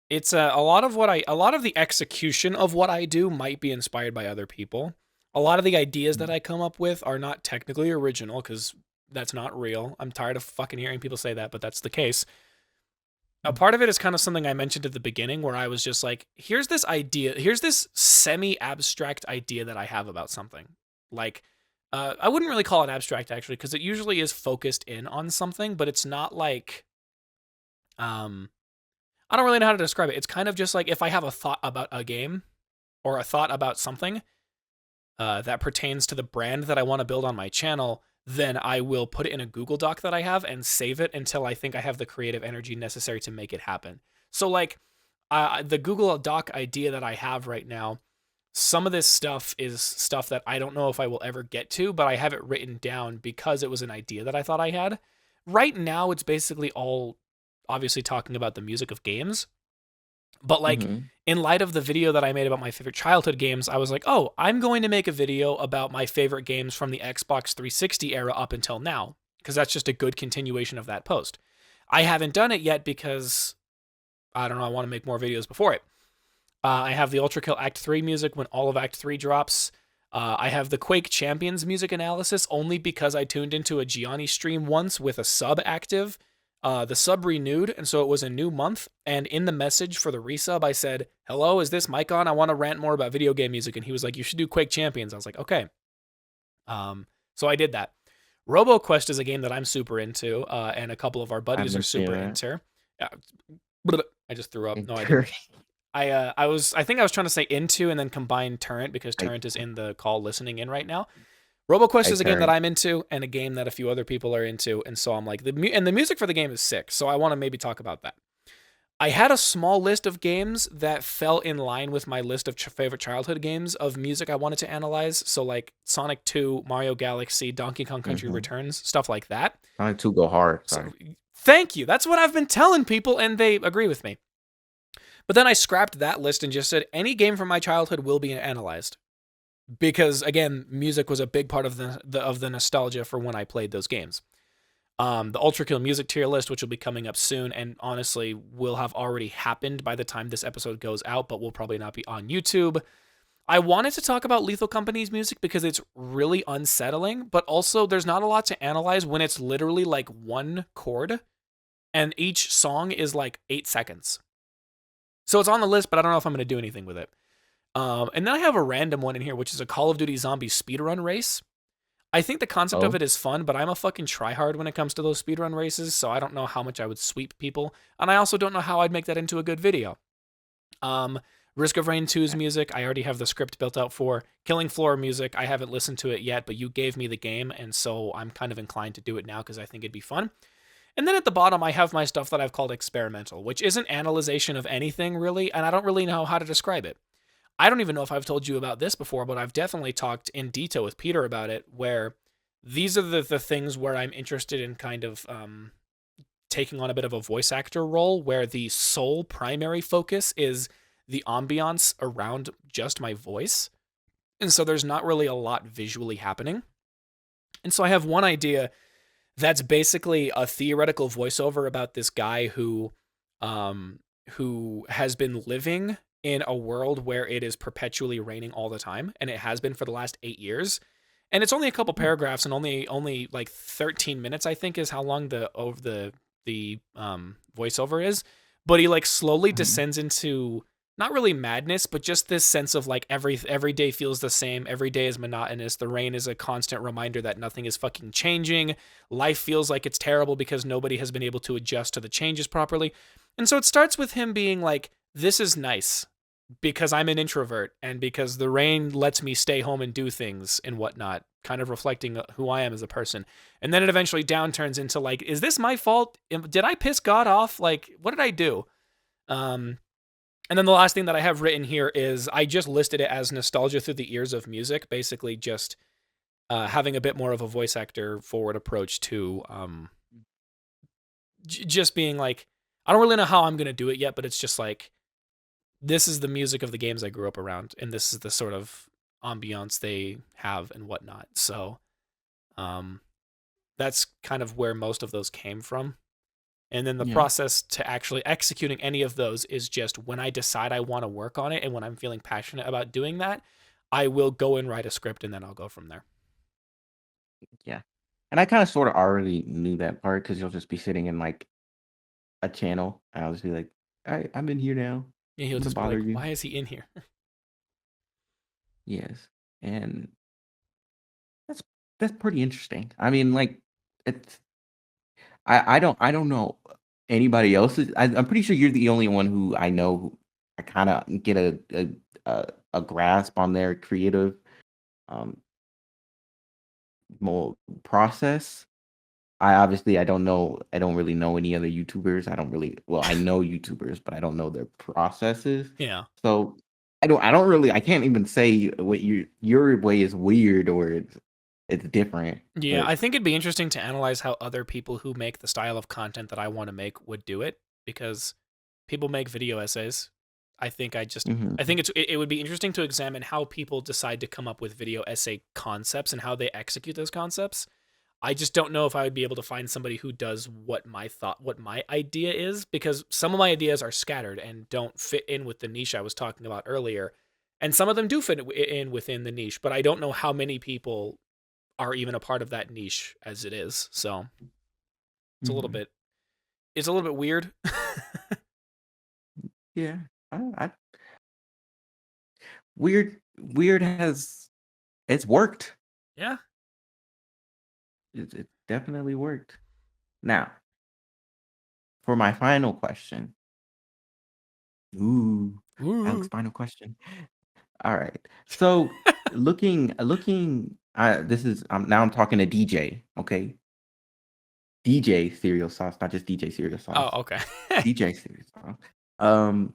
It's a lot of a lot of the execution of what I do might be inspired by other people. A lot of the ideas that I come up with are not technically original because that's not real. I'm tired of fucking hearing people say that, but that's the case. A part of it is kind of something I mentioned at the beginning where I was just like, here's this idea, here's this semi abstract idea that I have about something. Like, I wouldn't really call it abstract actually, because it usually is focused in on something, but it's not like, um, I don't really know how to describe it. It's kind of just like if I have a thought about a game or a thought about something that pertains to the brand that I want to build on my channel, then I will put it in a Google Doc that I have and save it until I think I have the creative energy necessary to make it happen. So, like, the Google Doc idea that I have right now, some of this stuff is stuff that I don't know if I will ever get to, but I have it written down because it was an idea that I thought I had. Right now, it's basically all obviously talking about the music of games. But like Mm-hmm. in light of the video that I made about my favorite childhood games, I was like, "Oh, I'm going to make a video about my favorite games from the Xbox 360 era up until now because that's just a good continuation of that post." I haven't done it yet because I don't know, I want to make more videos before it. I have the Ultrakill Act 3 music when all of Act 3 drops. I have the Quake Champions music analysis only because I tuned into a Gianni stream once with a sub active. The sub renewed, and so it was a new month. And in the message for the resub, I said, "Hello, is this mic on? I want to rant more about video game music." And he was like, "You should do Quake Champions." I was like, "Okay." So I did that. RoboQuest is a game that I'm super into, and a couple of our I've buddies are been seeing super that. into. Uh, I just threw up. No, I didn't. Dirty. I think I was trying to say into and then combine Turrent because I Turrent is in the call listening in right now. RoboQuest I is a game that turned. I'm into and a game that a few other people are into, and so I'm like and the music for the game is sick, so I want to maybe talk about that. I had a small list of games that fell in line with my list of favorite childhood games of music I wanted to analyze, so like Sonic 2, Mario Galaxy, Donkey Kong Country Mm-hmm. Returns, stuff like that. Sonic 2 go hard. Sorry. So thank you. That's what I've been telling people and they agree with me. But then I scrapped that list and just said any game from my childhood will be analyzed because again, music was a big part of the nostalgia for when I played those games. The Ultrakill music tier list, which will be coming up soon, and honestly will have already happened by the time this episode goes out, but will probably not be on YouTube. I wanted to talk about Lethal Company's music because it's really unsettling, but also there's not a lot to analyze when it's literally like one chord, and each song is like 8 seconds. So it's on the list, but I don't know if I'm going to do anything with it. And then I have a random one in here, which is a Call of Duty Zombie speedrun race. I think the concept of Oh, it is fun, but I'm a fucking tryhard when it comes to those speedrun races, so I don't know how much I would sweep people, and I also don't know how I'd make that into a good video. Risk of Rain 2's music, I already have the script built out for. Killing Floor music, I haven't listened to it yet, but you gave me the game, and so I'm kind of inclined to do it now because I think it'd be fun. And then at the bottom, I have my stuff that I've called experimental, which isn't analyzation of anything really, and I don't really know how to describe it. I don't even know if I've told you about this before, but I've definitely talked in detail with Peter about it, where these are the things where I'm interested in kind of taking on a bit of a voice actor role, where the sole primary focus is the ambiance around just my voice. And so there's not really a lot visually happening. And so I have one idea that's basically a theoretical voiceover about this guy who has been living in a world where it is perpetually raining all the time, and it has been for the last 8 years. And it's only a couple Hmm. paragraphs and only like 13 minutes, I think, is how long the voiceover is. But he like slowly Mhm. descends into not really madness, but just this sense of like every day feels the same. Every day is monotonous. The rain is a constant reminder that nothing is fucking changing. Life feels like it's terrible because nobody has been able to adjust to the changes properly. And so it starts with him being like, "This is nice because I'm an introvert and because the rain lets me stay home and do things and whatnot, kind of reflecting who I am as a person." And then it eventually downturns into like, is this my fault? Did I piss God off? Like, what did I do? Um, and then the last thing that I have written here is I just listed it as nostalgia through the ears of music, basically just having a bit more of a voice actor forward approach to just being like, I don't really know how I'm going to do it yet, but it's just like, this is the music of the games I grew up around, and this is the sort of ambiance they have and whatnot. So um, that's kind of where most of those came from. And then the Yeah. process to actually executing any of those is just when I decide I want to work on it and when I'm feeling passionate about doing that, I will go and write a script and then I'll go from there. Yeah. And I kind of sort of already knew that part because you'll just be sitting in like a channel. And I'll just be like, I'm in here now. And he'll I'm gonna just be bother like, you. why is he in here? Yes. And that's that's pretty interesting. I mean, like it's I don't know anybody else's. I'm pretty sure you're the only one who I know who I kind of get a grasp on their creative um more process. I don't know. I don't really know any other YouTubers. I don't really. Well, I know YouTubers, but I don't know their processes. Yeah. So I don't really. I can't even say what your way is weird or it's different. Yeah, But I think it'd be interesting to analyze how other people who make the style of content that I want to make would do it because people make video essays. I think I mhm, think it would be interesting to examine how people decide to come up with video essay concepts and how they execute those concepts. I just don't know if I would be able to find somebody who does what my idea is, because some of my ideas are scattered and don't fit in with the niche I was talking about earlier. And some of them do fit in within the niche, but I don't know how many people are even a part of that niche as it is. So it's a little mhm. bit it's a little bit weird. Yeah. I weird has it's worked. Yeah. It definitely worked. Now for my final question. Ooh, Alex, Ooh. final question. All right. So looking this is now I'm talking to DJ, okay? DJ cereal sauce, not just DJ cereal sauce. Oh, okay. DJ cereal sauce. Um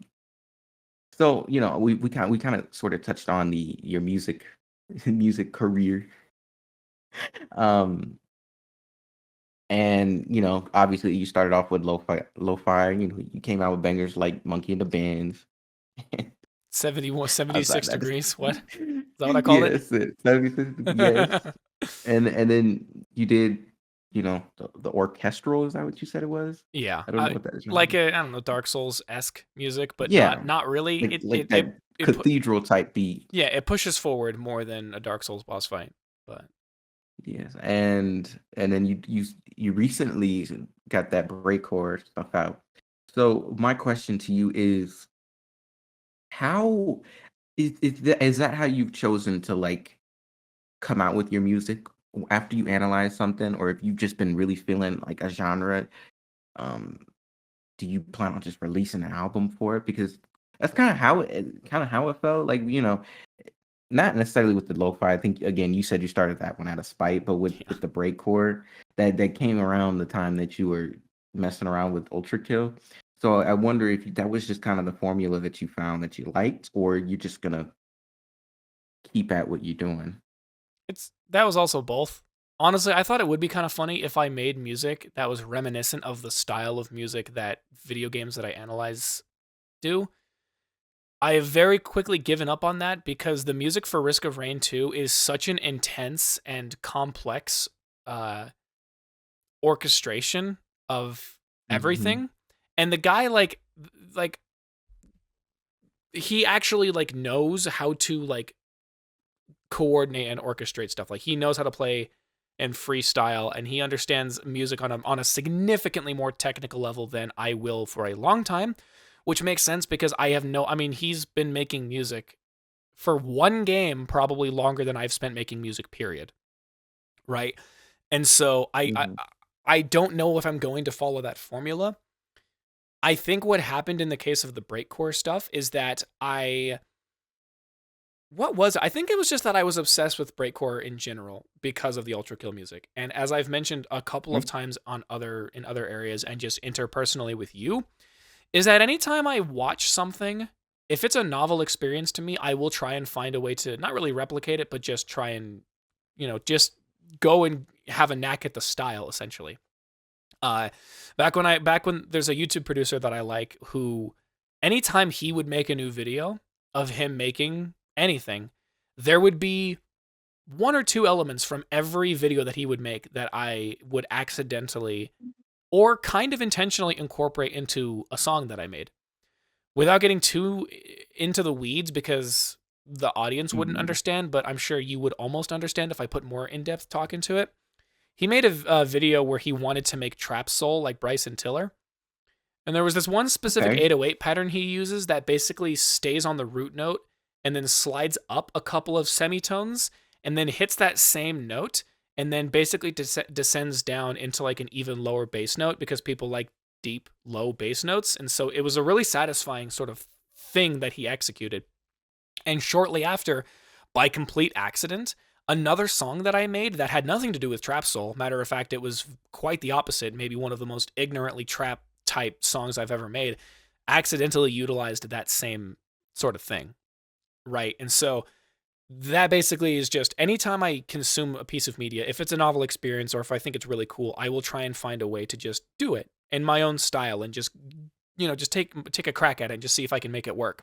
so we kind of sort of touched on the your music music career. Um and obviously you started off with lo-fi, you came out with bangers like Monkey and the Bands. 71 Outside 76 that is degrees. What? Is that what I called it? yes, 76, yes. And then you did, the orchestral, is that what you said it was? Yeah. I don't know what that is. Like a, I don't know, Dark Souls-esque music, but not Yeah, not really. like that cathedral type beat. Yeah, it pushes forward more than a Dark Souls boss fight. But Yes, and then you recently got that breakcore stuff out. So my question to you is, how is that how you've chosen to like come out with your music after you analyze something, or if you've just been really feeling like a genre? Um, do you plan on just releasing an album for it? Because that's kind of how it felt. Like, not necessarily with the lo-fi. I think again, you said you started that one out of spite, but with yeah. with the breakcore that came around the time that you were messing around with Ultrakill. So I wonder if that was just kind of the formula that you found that you liked, or you're just gonna keep at what you're doing. That was also both. Honestly, I thought it would be kind of funny if I made music that was reminiscent of the style of music that video games that I analyze do. I have very quickly given up on that because the music for Risk of Rain 2 is such an intense and complex uh, orchestration of Hmm. everything. And the guy like he actually like knows how to like coordinate and orchestrate stuff. Like, he knows how to play and freestyle, and he understands music on a significantly more technical level than I will for a long time, which makes sense because he's been making music for one game probably longer than I've spent making music, period. Right? And so I don't know if I'm going to follow that formula. I think what happened in the case of the breakcore stuff is that what was it? I think it was just that I was obsessed with breakcore in general because of the Ultrakill music. And as I've mentioned a couple of times in other areas and just interpersonally with you, is that anytime I watch something, if it's a novel experience to me, I will try and find a way to not really replicate it, but just try and, just go and have a knack at the style, essentially. Back when there's a YouTube producer that I like who, anytime he would make a new video of him making anything, there would be one or two elements from every video that he would make that I would accidentally or kind of intentionally incorporate into a song that I made. Without getting too into the weeds, because the audience wouldn't understand, but I'm sure you would almost understand if I put more in-depth talk into it. He made a video where he wanted to make trap soul like Bryson Tiller. And there was this one specific 808 pattern he uses that basically stays on the root note and then slides up a couple of semitones and then hits that same note and then basically descends down into like an even lower bass note because people like deep, low bass notes. And so it was a really satisfying sort of thing that he executed. And shortly after, by complete accident, another song that I made that had nothing to do with trap soul, matter of fact, it was quite the opposite, maybe one of the most ignorantly trap type songs I've ever made, accidentally utilized that same sort of thing. Right. And so that basically is just anytime I consume a piece of media, if it's a novel experience or if I think it's really cool, I will try and find a way to just do it in my own style and just take a crack at it and just see if I can make it work.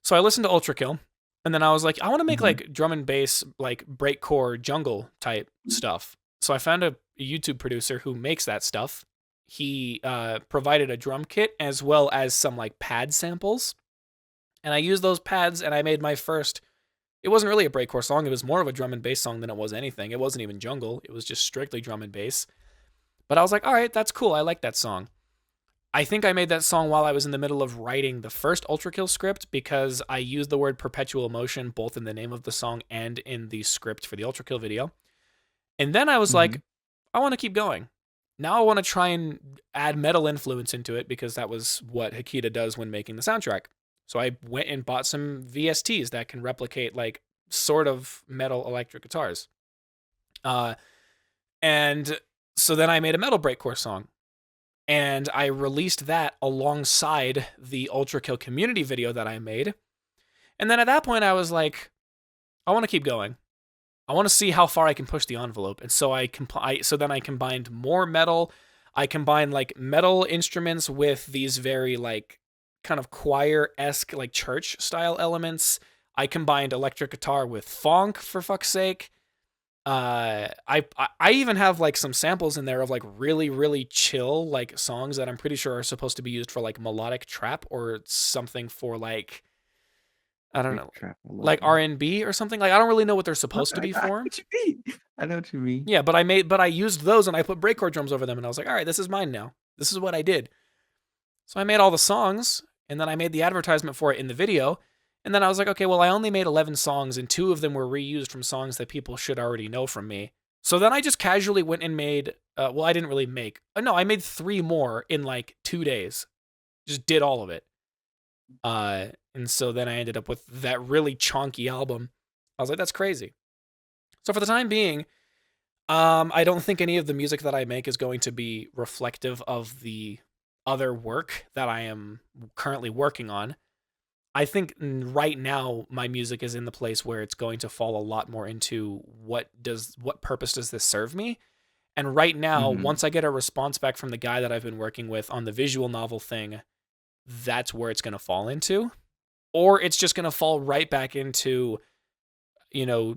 So I listened to Ultrakill, and then I was like, I want to make like drum and bass, like breakcore jungle type stuff. So I found a YouTube producer who makes that stuff. He provided a drum kit as well as some like pad samples. And I used those pads and I made my first, it wasn't really a breakcore song. It was more of a drum and bass song than it was anything. It wasn't even jungle. It was just strictly drum and bass. But I was like, all right, that's cool. I like that song. I think I made that song while I was in the middle of writing the first Ultrakill script because I used the word perpetual motion both in the name of the song and in the script for the Ultrakill video. And then I was like, I want to keep going. Now I want to try and add metal influence into it because that was what Hikita does when making the soundtrack. So I went and bought some VSTs that can replicate like sort of metal electric guitars. And so then I made a metal breakcore song. And I released that alongside the Ultrakill community video that I made. And then at that point, I was like, I want to keep going. I want to see how far I can push the envelope. And so so then I combined more metal. I combined like metal instruments with these very like kind of choir-esque like church style elements. I combined electric guitar with funk, for fuck's sake. I even have like some samples in there of like really, really chill like songs that I'm pretty sure are supposed to be used for like melodic trap or something for like, I don't know, like R&B or something. Like I don't really know what they're supposed to be for. I know what you mean. Yeah, but I used those and I put breakcore drums over them and I was like, all right, this is mine now. This is what I did. So I made all the songs and then I made the advertisement for it in the video. And then I was like, okay, well, I only made 11 songs and 2 of them were reused from songs that people should already know from me. So then I just casually went and made, I didn't really make, no, I made 3 more in like 2 days. Just did all of it. And so then I ended up with that really chonky album. I was like, that's crazy. So for the time being, I don't think any of the music that I make is going to be reflective of the other work that I am currently working on. I think right now my music is in the place where it's going to fall a lot more into what purpose does this serve me? And right now, once I get a response back from the guy that I've been working with on the visual novel thing, that's where it's going to fall into. Or it's just going to fall right back into, 19,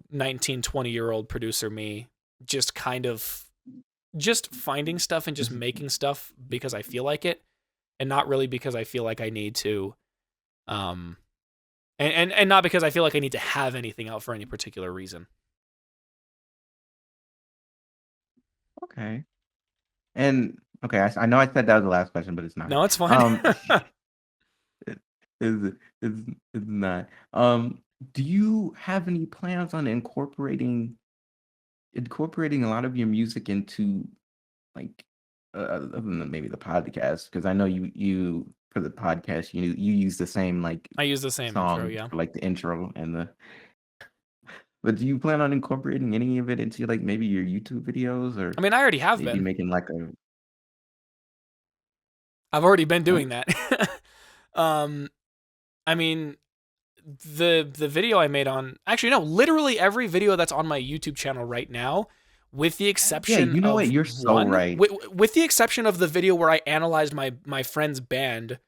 20-year-old producer me, just kind of just finding stuff and just making stuff because I feel like it and not really because I feel like I need to And not because I feel like I need to have anything out for any particular reason. Okay. And okay, I know I said that was the last question, but it's not. No, it's fine. It is it's not. Do you have any plans on incorporating a lot of your music into like other than maybe the podcast? Because I know you for the podcast you use the same like I use the same intro, song yeah. for like the intro and the. But do you plan on incorporating any of it into like maybe your YouTube videos or I mean, I already have maybe been. making like a I've already been what? doing that. um, I mean, the video I made on actually no, literally every video that's on my YouTube channel right now, with the Yeah, exception you know what? of You're so one, right. with the exception of the video where I analyzed my friend's band.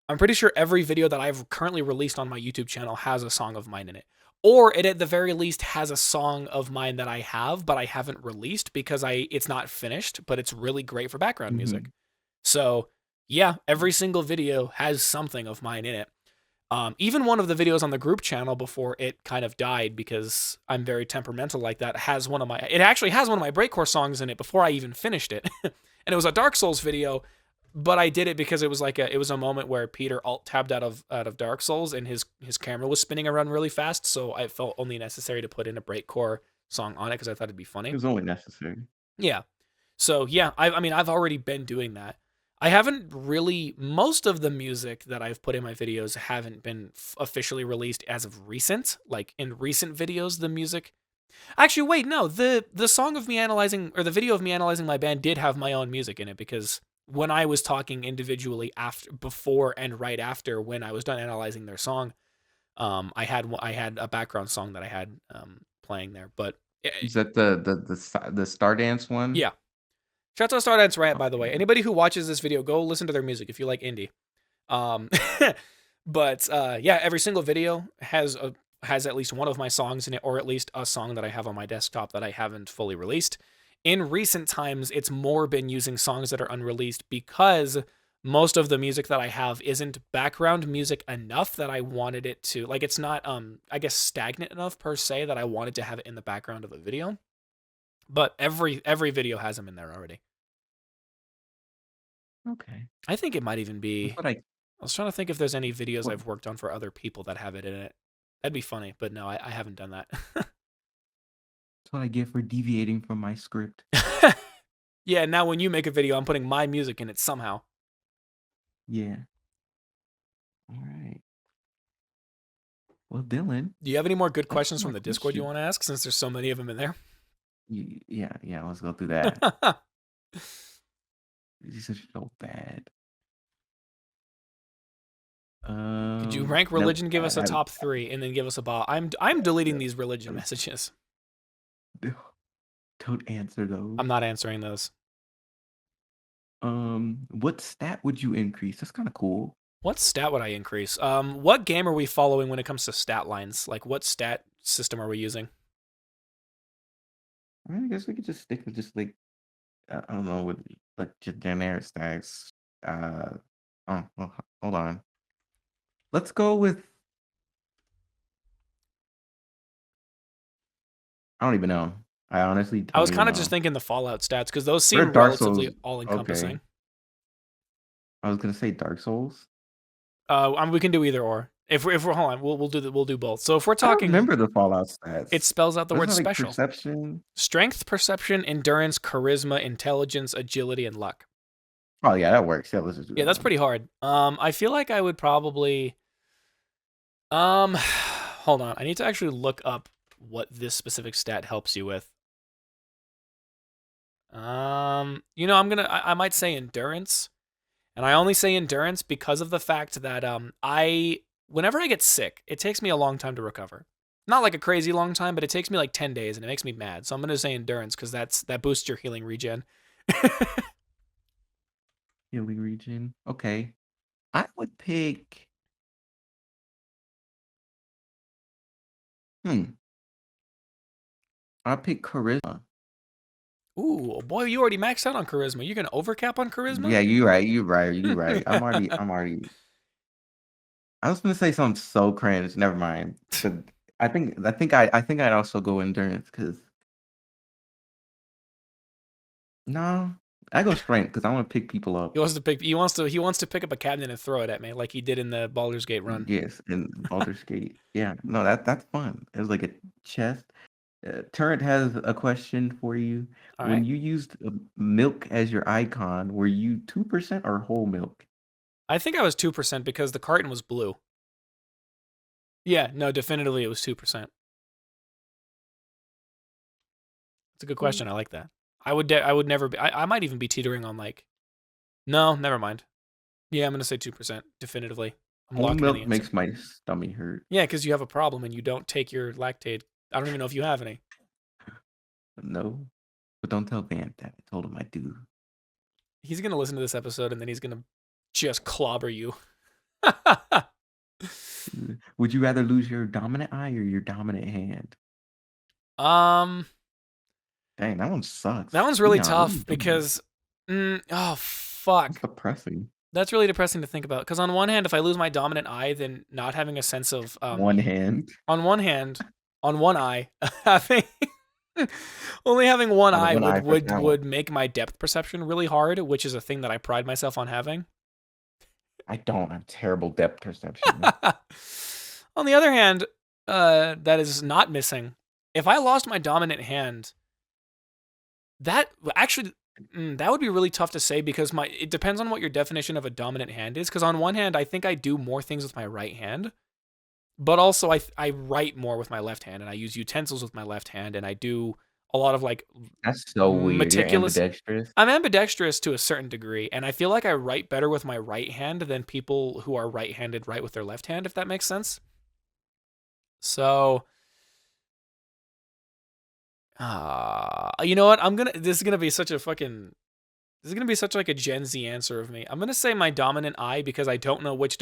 I'm pretty sure every video that I've currently released on my YouTube channel has a song of mine in it. Or it at the very least has a song of mine that I have, but I haven't released because it's not finished, but it's really great for background music. Mhm. So yeah, every single video has something of mine in it. Even one of the videos on the group channel before it kind of died because I'm very temperamental like that it actually has one of my breakcore songs in it before I even finished it. And it was a Dark Souls video, but I did it because it was a moment where Peter alt tabbed out of Dark Souls and his camera was spinning around really fast, so I felt only necessary to put in a breakcore song on it because I thought it'd be funny. It was only necessary. Yeah. So yeah, I mean I've already been doing that. I haven't really most of the music that I've put in my videos haven't been officially released as of recent. Like in recent videos, the music. Actually, wait, no. The song of me analyzing or the video of me analyzing my band did have my own music in it because when I was talking individually after, before, and right after when I was done analyzing their song, I had a background song that I had playing there. But Is that the Star Dance one? yeah, shout out to Stardance Rant, by the way. Okay. Anybody who watches this video, go listen to their music if you like indie. Um, but yeah, every single video has at least one of my songs in it, or at least a song that I have on my desktop that I haven't fully released. In recent times, it's more been using songs that are unreleased because most of the music that I have isn't background music enough that I wanted it to like it's not I guess stagnant enough per se that I wanted to have it in the background of a video. But every video has them in there already. Okay. I think it might even That's be. what I I was trying to think if there's any videos what I've worked on for other people that have it in it. That'd be funny, but no, I haven't done that. that's what I get for deviating from my script. Yeah, now when you make a video, I'm putting my music in it somehow. Yeah. All right. Well, Dylan, Do you have any more good that's questions my from the Discord you question. want to ask since there's so many of them in there? Yeah, let's go through that. These are so bad. Could you rank Nope. religion, give us a top 3, and then give us a ball? I'm deleting these religion messages. Don't answer I'm those. not answering those. What stat would you increase? That's kind of cool. What stat would I increase? What game are we following when it comes to stat lines? Like, what stat system are we using? I mean, I guess we could just stick with just like I don't know with like just generic stats. Oh, well, hold on. Let's go with. I don't even know. I honestly I don't was even kind of just know. thinking the Fallout stats because those What are seem Dark Souls? relatively all Okay, encompassing. I was gonna say Dark Souls. We can do either or. If we're hold on, we'll do both. So if we're I don't talking, remember the Fallout it stats. spells out the Wasn't word it like special: perception? strength, perception, endurance, charisma, intelligence, agility, and luck. Oh yeah, that works. Yeah, let's just do Yeah, that that's one. pretty hard. I feel like I would probably hold on. I need to actually look up what this specific stat helps you with. I might say endurance. And I only say endurance because of the fact that whenever I get sick, it takes me a long time to recover. Not like a crazy long time, but it takes me like 10 days and it makes me mad. So I'm going to say endurance cuz that boosts your healing regen. Healing region. Okay, I would pick. Hmm. I'd pick charisma. Ooh, boy, you already maxed out on charisma. You're going to overcap on charisma? Yeah, you're right. You're right. You're right. I'm already. I was gonna say something so cringe. Never mind. But I think I'd also go endurance because no, I go strength because I want to pick people He up. wants to pick up a cabinet and throw it at me like he did in the Baldur's Gate run. Yes, and Baldur's Gate. Yeah, no, that's fun. It was like a chest. Turret has a question for you. All When right. you used milk as your icon, were you 2% or whole milk? I think I was 2% because the carton was blue. Yeah, no, definitively it was 2%. It's a good question. I like that. I would never be. I might even be teetering on like. No, never mind. Yeah, I'm gonna say 2%. Definitively, I'm Whole locking in the milk answer. makes my stomach hurt. Yeah, because you have a problem and you don't take your lactate. I don't even know if you have any. No, but don't tell Vamp that. I told him I do. He's gonna listen to this episode and then he's gonna just clobber you. Would you rather lose your dominant eye or your dominant hand? um, Dang, that one sucks. that one's really Leon, what are you tough doing? because, oh It's fuck, depressing. that's really depressing to think about. Because on one hand, if I lose my dominant eye, then not having a sense of One hand on one hand, on one eye, having only having one on eye one would eye for would talent. would make my depth perception really hard, which is a thing that I pride myself on having. I don't have terrible depth perception. On the other hand, that is not missing. If I lost my dominant hand, that actually that would be really tough to say because it depends on what your definition of a dominant hand is. Because on one hand, I think I do more things with my right hand, but also I write more with my left hand, and I use utensils with my left hand, and I do a lot of like That's so weird. You're meticulous. ambidextrous. I'm ambidextrous to a certain degree, and I feel like I write better with my right hand than people who are right-handed write with their left hand, if that makes sense. So, you know what? This is gonna be such a fucking. This is gonna be such like a Gen Z answer of me. I'm gonna say my dominant eye because I don't know which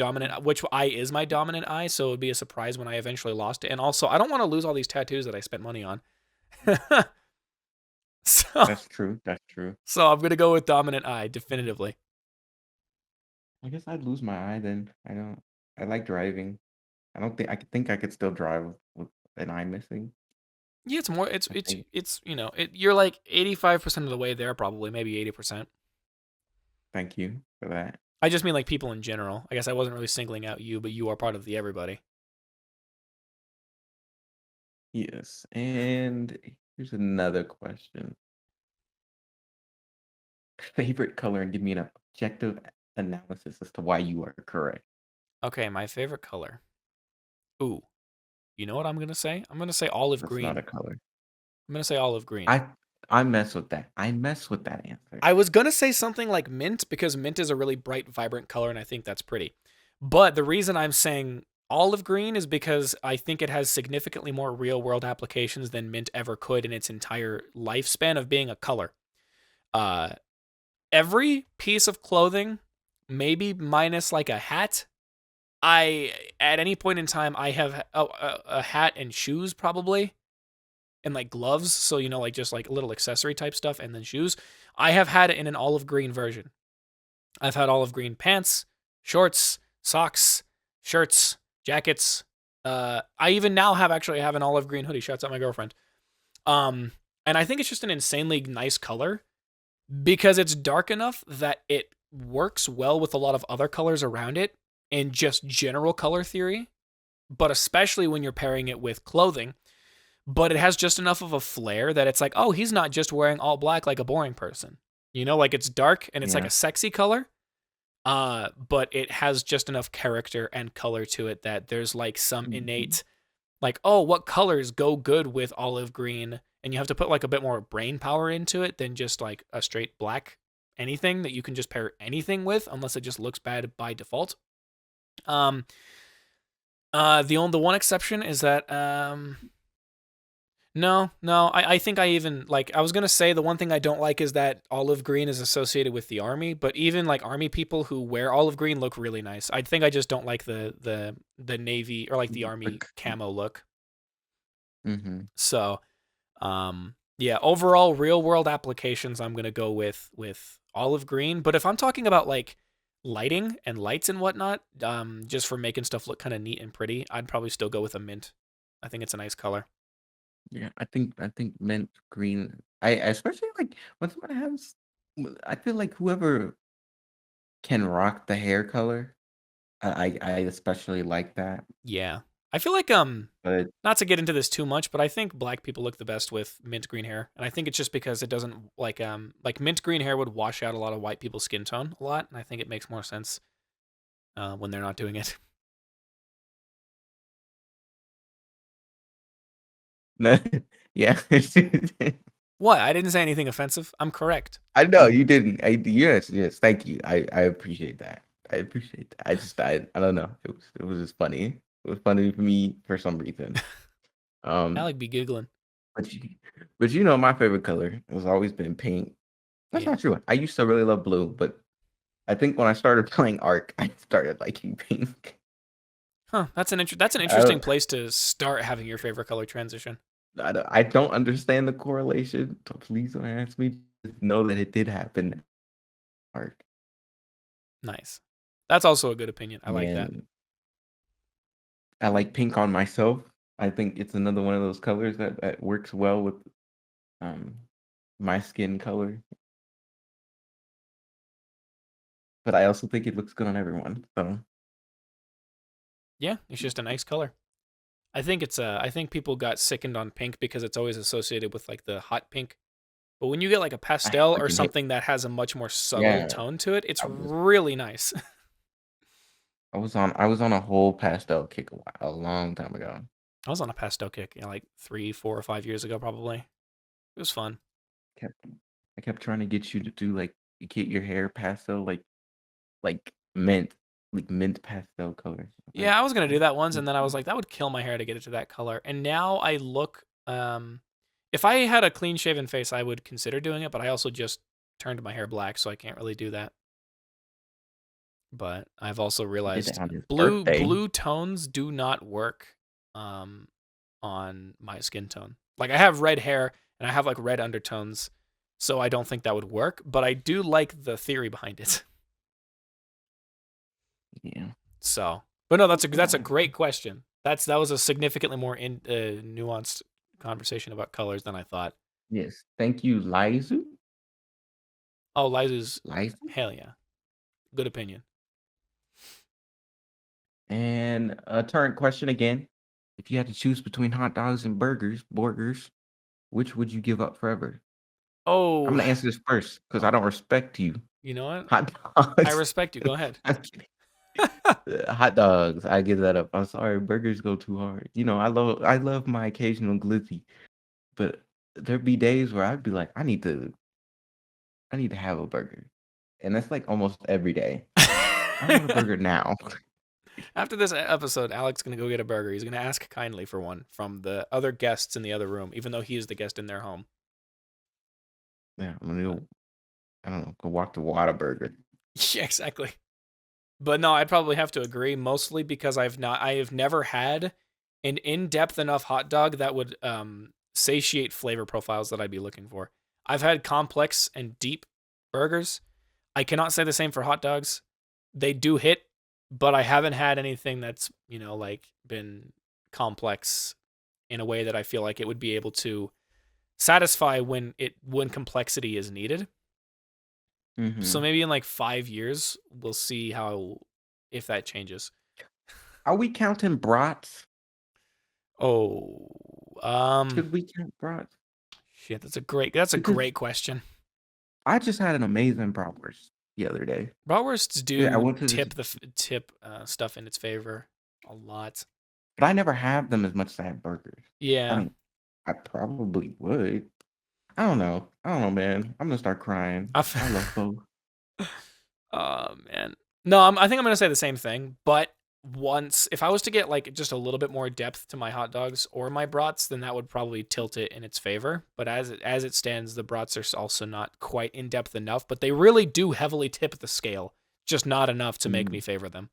eye is my dominant eye, so it would be a surprise when I eventually lost it. And also, I don't want to lose all these tattoos that I spent money on. so, That's true. That's true. so I'm gonna go with dominant eye definitively. I guess I'd lose my eye then. I don't. I like driving. I don't think I could think I could still drive with an eye missing. Yeah, it's more. I think. It's you're like 85% of the way there, probably maybe 80%. Thank you for that. I just mean like people in general. I guess I wasn't really singling out you, but you are part of the everybody. Yes. And here's another question. Favorite color and give me an objective analysis as to why you are correct. Okay, my favorite color. Ooh, you know what I'm gonna say? I'm gonna say olive That's not green. a color. I'm gonna say olive green. I mess with that. I mess with that answer. I was gonna say something like mint because mint is a really bright, vibrant color, and I think that's pretty. But the reason I'm saying olive green is because I think it has significantly more real world applications than mint ever could in its entire lifespan of being a color. Uh, every piece of clothing, maybe minus like a hat, at any point in time I have a hat and shoes probably and like gloves, so like just like little accessory type stuff and then shoes. I have had it in an olive green version. I've had olive green pants, shorts, socks, shirts, jackets. I even now have an olive green hoodie. Shouts out my girlfriend. And I think it's just an insanely nice color because it's dark enough that it works well with a lot of other colors around it in just general color theory, but especially when you're pairing it with clothing. But it has just enough of a flair that it's like, oh, he's not just wearing all black like a boring person. Like it's dark and it's like a sexy color. But it has just enough character and color to it that there's like some innate, like, oh, what colors go good with olive green? And you have to put like a bit more brain power into it than just like a straight black anything that you can just pair anything with, unless it just looks bad by default. The one exception is that no, I think I even like I was gonna say the one thing I don't like is that olive green is associated with the army, but even like army people who wear olive green look really nice. I think I just don't like the navy or like the army camo look. Mm-hmm. So, yeah, overall real world applications, I'm gonna go with olive green. But if I'm talking about like lighting and lights and whatnot, just for making stuff look kind of neat and pretty, I'd probably still go with a mint. I think it's a nice color. Yeah, I think mint green. I especially like when someone has. I feel like whoever can rock the hair color. I especially like that. Yeah. I feel like But not to get into this too much, but I think black people look the best with mint green hair. And I think it's just because it doesn't like mint green hair would wash out a lot of white people's skin tone a lot, and I think it makes more sense when they're not doing it. yeah, What? I didn't say anything offensive. I'm correct. I know you didn't. Yes, thank you. I appreciate that. I appreciate that. I don't know. It was just funny. It was funny for me for some reason. I Um, like be giggling. but my favorite color has always been pink. That's Yeah. not true. I used to really love blue, but I think when I started playing Arc, I started liking pink. Huh. That's an I interesting don't, place to start having your favorite color transition. I don't understand the correlation. So please don't ask me. Just know that it did happen. Arc. Nice. That's also a good opinion. I like that. And I like pink on myself. I think it's another one of those colors that works well with um my skin color. But I also think it looks good on everyone. So Yeah, it's just a nice color. I think people got sickened on pink because it's always associated with like the hot pink. But when you get like a I pastel or freaking hate. something that has a much more subtle Yeah, tone to it, it's I was really nice. I was on a whole pastel kick a long time ago. I was on a pastel kick, like 3, 4, or 5 years ago, probably. It was fun. Kept I kept trying to get you to do like get your hair pastel like mint mint pastel colors. Like Yeah, I was gonna do that once, mm, and then I was like, that would kill my hair to get it to that color. And now I look, if I had a clean shaven face, I would consider doing it. But I also just turned my hair black, so I can't really do that. But I've also he did realized that on his blue birthday. blue tones do not work, um, on my skin tone. Like I have red hair and I have like red undertones, so I don't think that would work. But I do like the theory behind it. Yeah. So, but no, that's a Yeah. great question. That was a significantly more nuanced conversation about colors than I thought. Yes. Thank you, Lizu. Oh, Liza's Lizu. hell yeah, good opinion. And a turn question again. If you had to choose between hot dogs and burgers, which would you give up forever? I'm Oh, gonna answer this first because I oh, don't respect you. you know what? Hot I dogs. respect you. Go ahead. I'm kidding. Hot dogs. I give that up. I'm sorry. Burgers go too hard. I love my occasional glizzy, but there'd be days where I'd be like, I need to have a burger, and that's like almost every day. I want a burger now. After this episode, Alec's gonna go get a burger. He's gonna ask kindly for one from the other guests in the other room, even though he is the guest in their home. Yeah, I'm gonna go. I don't know. Go walk to Whataburger. Yeah, exactly. But no, I'd probably have to agree, mostly because I have never had an in-depth enough hot dog that would satiate flavor profiles that I'd be looking for. I've had complex and deep burgers. I cannot say the same for hot dogs. They do hit, but I haven't had anything that's, like been complex in a way that I feel like it would be able to satisfy when complexity is needed. So Hmm. maybe in like 5 years, we'll see how if that changes. Are we counting brats? Oh, Should we count brats? shit. That's a Because great question. I just had an amazing bratwurst the other day. Bratwursts Yeah, I do went to this, tip stuff in its favor a lot. but I never have them as much as I have burgers. I Yeah. mean, I probably would. I don't know. I don't know, man. I'm gonna start crying. I love both. Oh man. No, I think I'm gonna say the same thing. But once, if I was to get like just a little bit more depth to my hot dogs or my brats, then that would probably tilt it in its favor. But as it stands, the brats are also not quite in depth enough. But they really do heavily tip the scale, just not enough to make me Mm, favor them.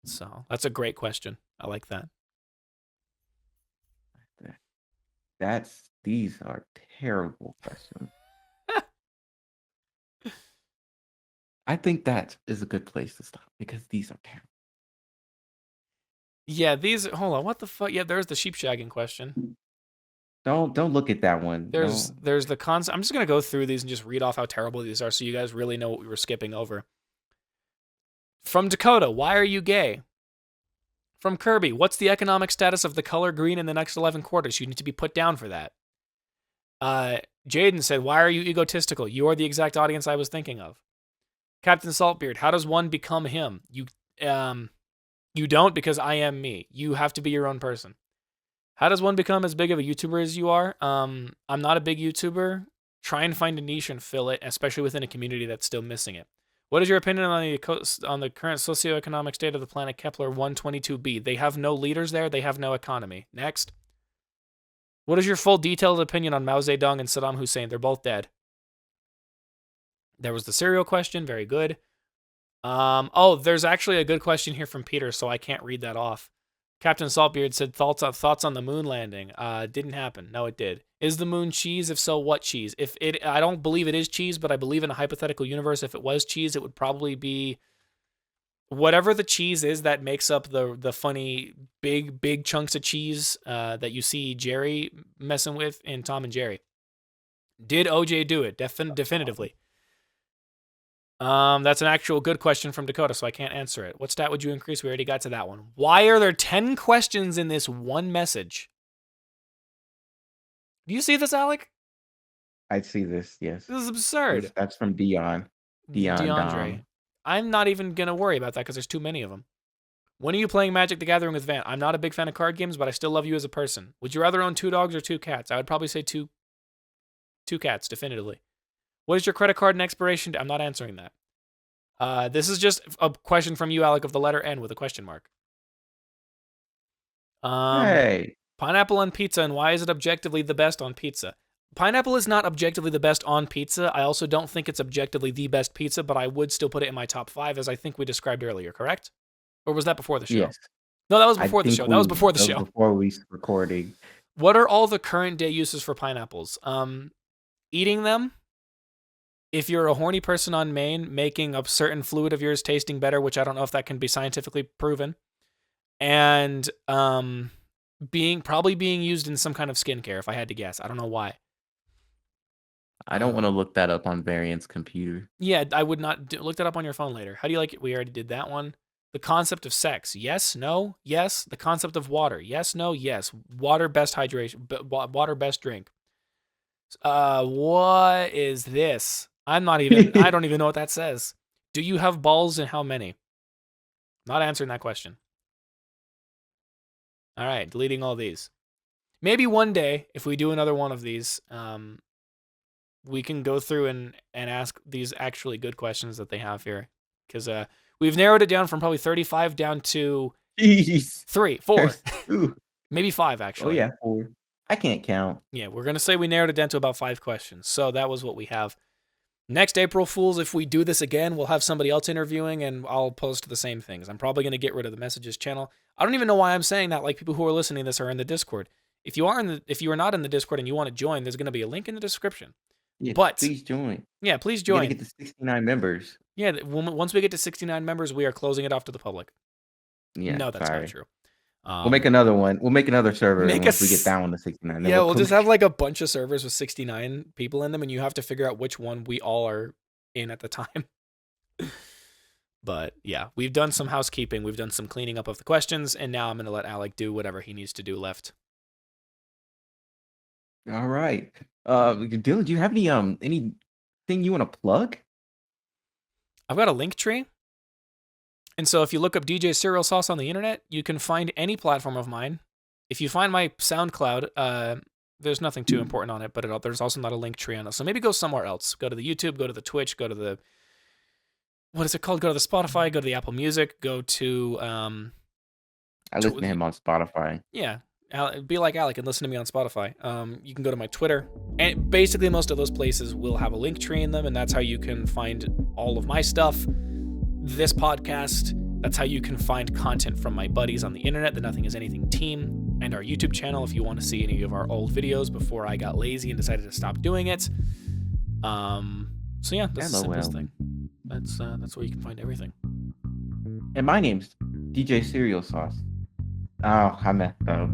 So that's a great question. I like that. that- these are terrible questions. I think that is a good place to stop because these are terrible. Yeah, these. Hold on, what the fuck? Yeah, there's the sheep shagging question. Don't look at that one. No. There's the concept. I'm just gonna go through these and just read off how terrible these are, so you guys really know what we were skipping over. From Dakota, why are you gay? From Kirby, what's the economic status of the color green in the next 11 quarters? You need to be put down for that. Jaden said, why are you egotistical? You are the exact audience I was thinking of. Captain Saltbeard, how does one become him? You don't, because I am me. You have to be your own person. How does one become as big of a YouTuber as you are? I'm not a big YouTuber. Try and find a niche and fill it, especially within a community that's still missing it. What is your opinion on the current socioeconomic state of the planet Kepler 122b? They have no leaders there. They have no economy. Next. What is your full detailed opinion on Mao Zedong and Saddam Hussein? They're both dead. There was the cereal question. Very good. Oh, there's actually a good question here from Peter, so I can't read that off. Captain Saltbeard said thoughts on the moon landing. Didn't happen. No, it did. Is the moon cheese? If so, what cheese? I don't believe it is cheese, but I believe in a hypothetical universe. If it was cheese, it would probably be whatever the cheese is that makes up the funny big chunks of cheese that you see Jerry messing with in Tom and Jerry. Did OJ do it? Definitively. That's an actual good question from Dakota, so I can't answer it. What stat would you increase? We already got to that one. Why are there 10 questions in this one message? Do you see this, Alec? I see this, yes. This is absurd. That's from DeAndre. I'm not even going to worry about that because there's too many of them. When are you playing Magic the Gathering with Vant? I'm not a big fan of card games, but I still love you as a person. Would you rather own 2 dogs or 2 cats? I would probably say two cats, definitively. What is your credit card and expiration date? I'm not answering that. This is just a question from you, Alec, of the letter N with a question mark. Hey. Pineapple on pizza, and why is it objectively the best on pizza? Pineapple is not objectively the best on pizza. I also don't think it's objectively the best pizza, but I would still put it in my top 5, as I think we described earlier, correct? Or was that before the show? Yes. No, that was before the show. That was before the show. Before we recording. What are all the current day uses for pineapples? Eating them. If you're a horny person on Maine, making a certain fluid of yours tasting better, which I don't know if that can be scientifically proven. And probably being used in some kind of skincare, if I had to guess. I don't know why. I don't want to look that up on Variant's computer. Yeah, I would not. Look that up on your phone later. How do you like it? We already did that one. The concept of sex. Yes, no, yes. The concept of water. Yes, no, yes. Water, best hydration. Water, best drink. What is this? I don't even know what that says. Do you have balls and how many? Not answering that question. All right, deleting all these. Maybe one day, if we do another one of these, we can go through and ask these actually good questions that they have here. Because we've narrowed it down from probably 35 down to 3, 4. Maybe 5, actually. Oh, yeah, 4. I can't count. Yeah, we're going to say we narrowed it down to about 5 questions. So that was what we have. Next April Fools, if we do this again, we'll have somebody else interviewing, and I'll post the same things. I'm probably going to get rid of the messages channel. I don't even know why I'm saying that. Like, people who are listening to this are in the Discord. If you are not in the Discord and you want to join, there's going to be a link in the description. Yeah, but please join. Yeah, please join. We gotta get to 69 members. Yeah, once we get to 69 members, we are closing it off to the public. Yeah, no, that's not true. We'll make another one. We'll make another server once we get down to 69. Yeah, we'll just have like a bunch of servers with 69 people in them, and you have to figure out which one we all are in at the time. But yeah, we've done some housekeeping. We've done some cleaning up of the questions, and now I'm going to let Alec do whatever he needs to do left. All right. Dylan, do you have anything you want to plug? I've got a link tree. And so if you look up DJ Cereal Sauce on the internet, you can find any platform of mine. If you find my SoundCloud, there's nothing too important on it, but there's also not a link tree on it. So maybe go somewhere else. Go to the YouTube, go to the Twitch, go to the, what is it called? Go to the Spotify, go to the Apple Music, go to... I listen to him on Spotify. Yeah. Be like Alec and listen to me on Spotify. You can go to my Twitter. And basically most of those places will have a link tree in them, and that's how you can find all of my stuff. This podcast, that's how you can find content from my buddies on the internet, the Nothing Is Anything team, and our YouTube channel if you want to see any of our old videos before I got lazy and decided to stop doing it. So yeah, that's the simplest thing. That's where you can find everything. And my name's DJ Cereal Sauce. Oh, I messed up.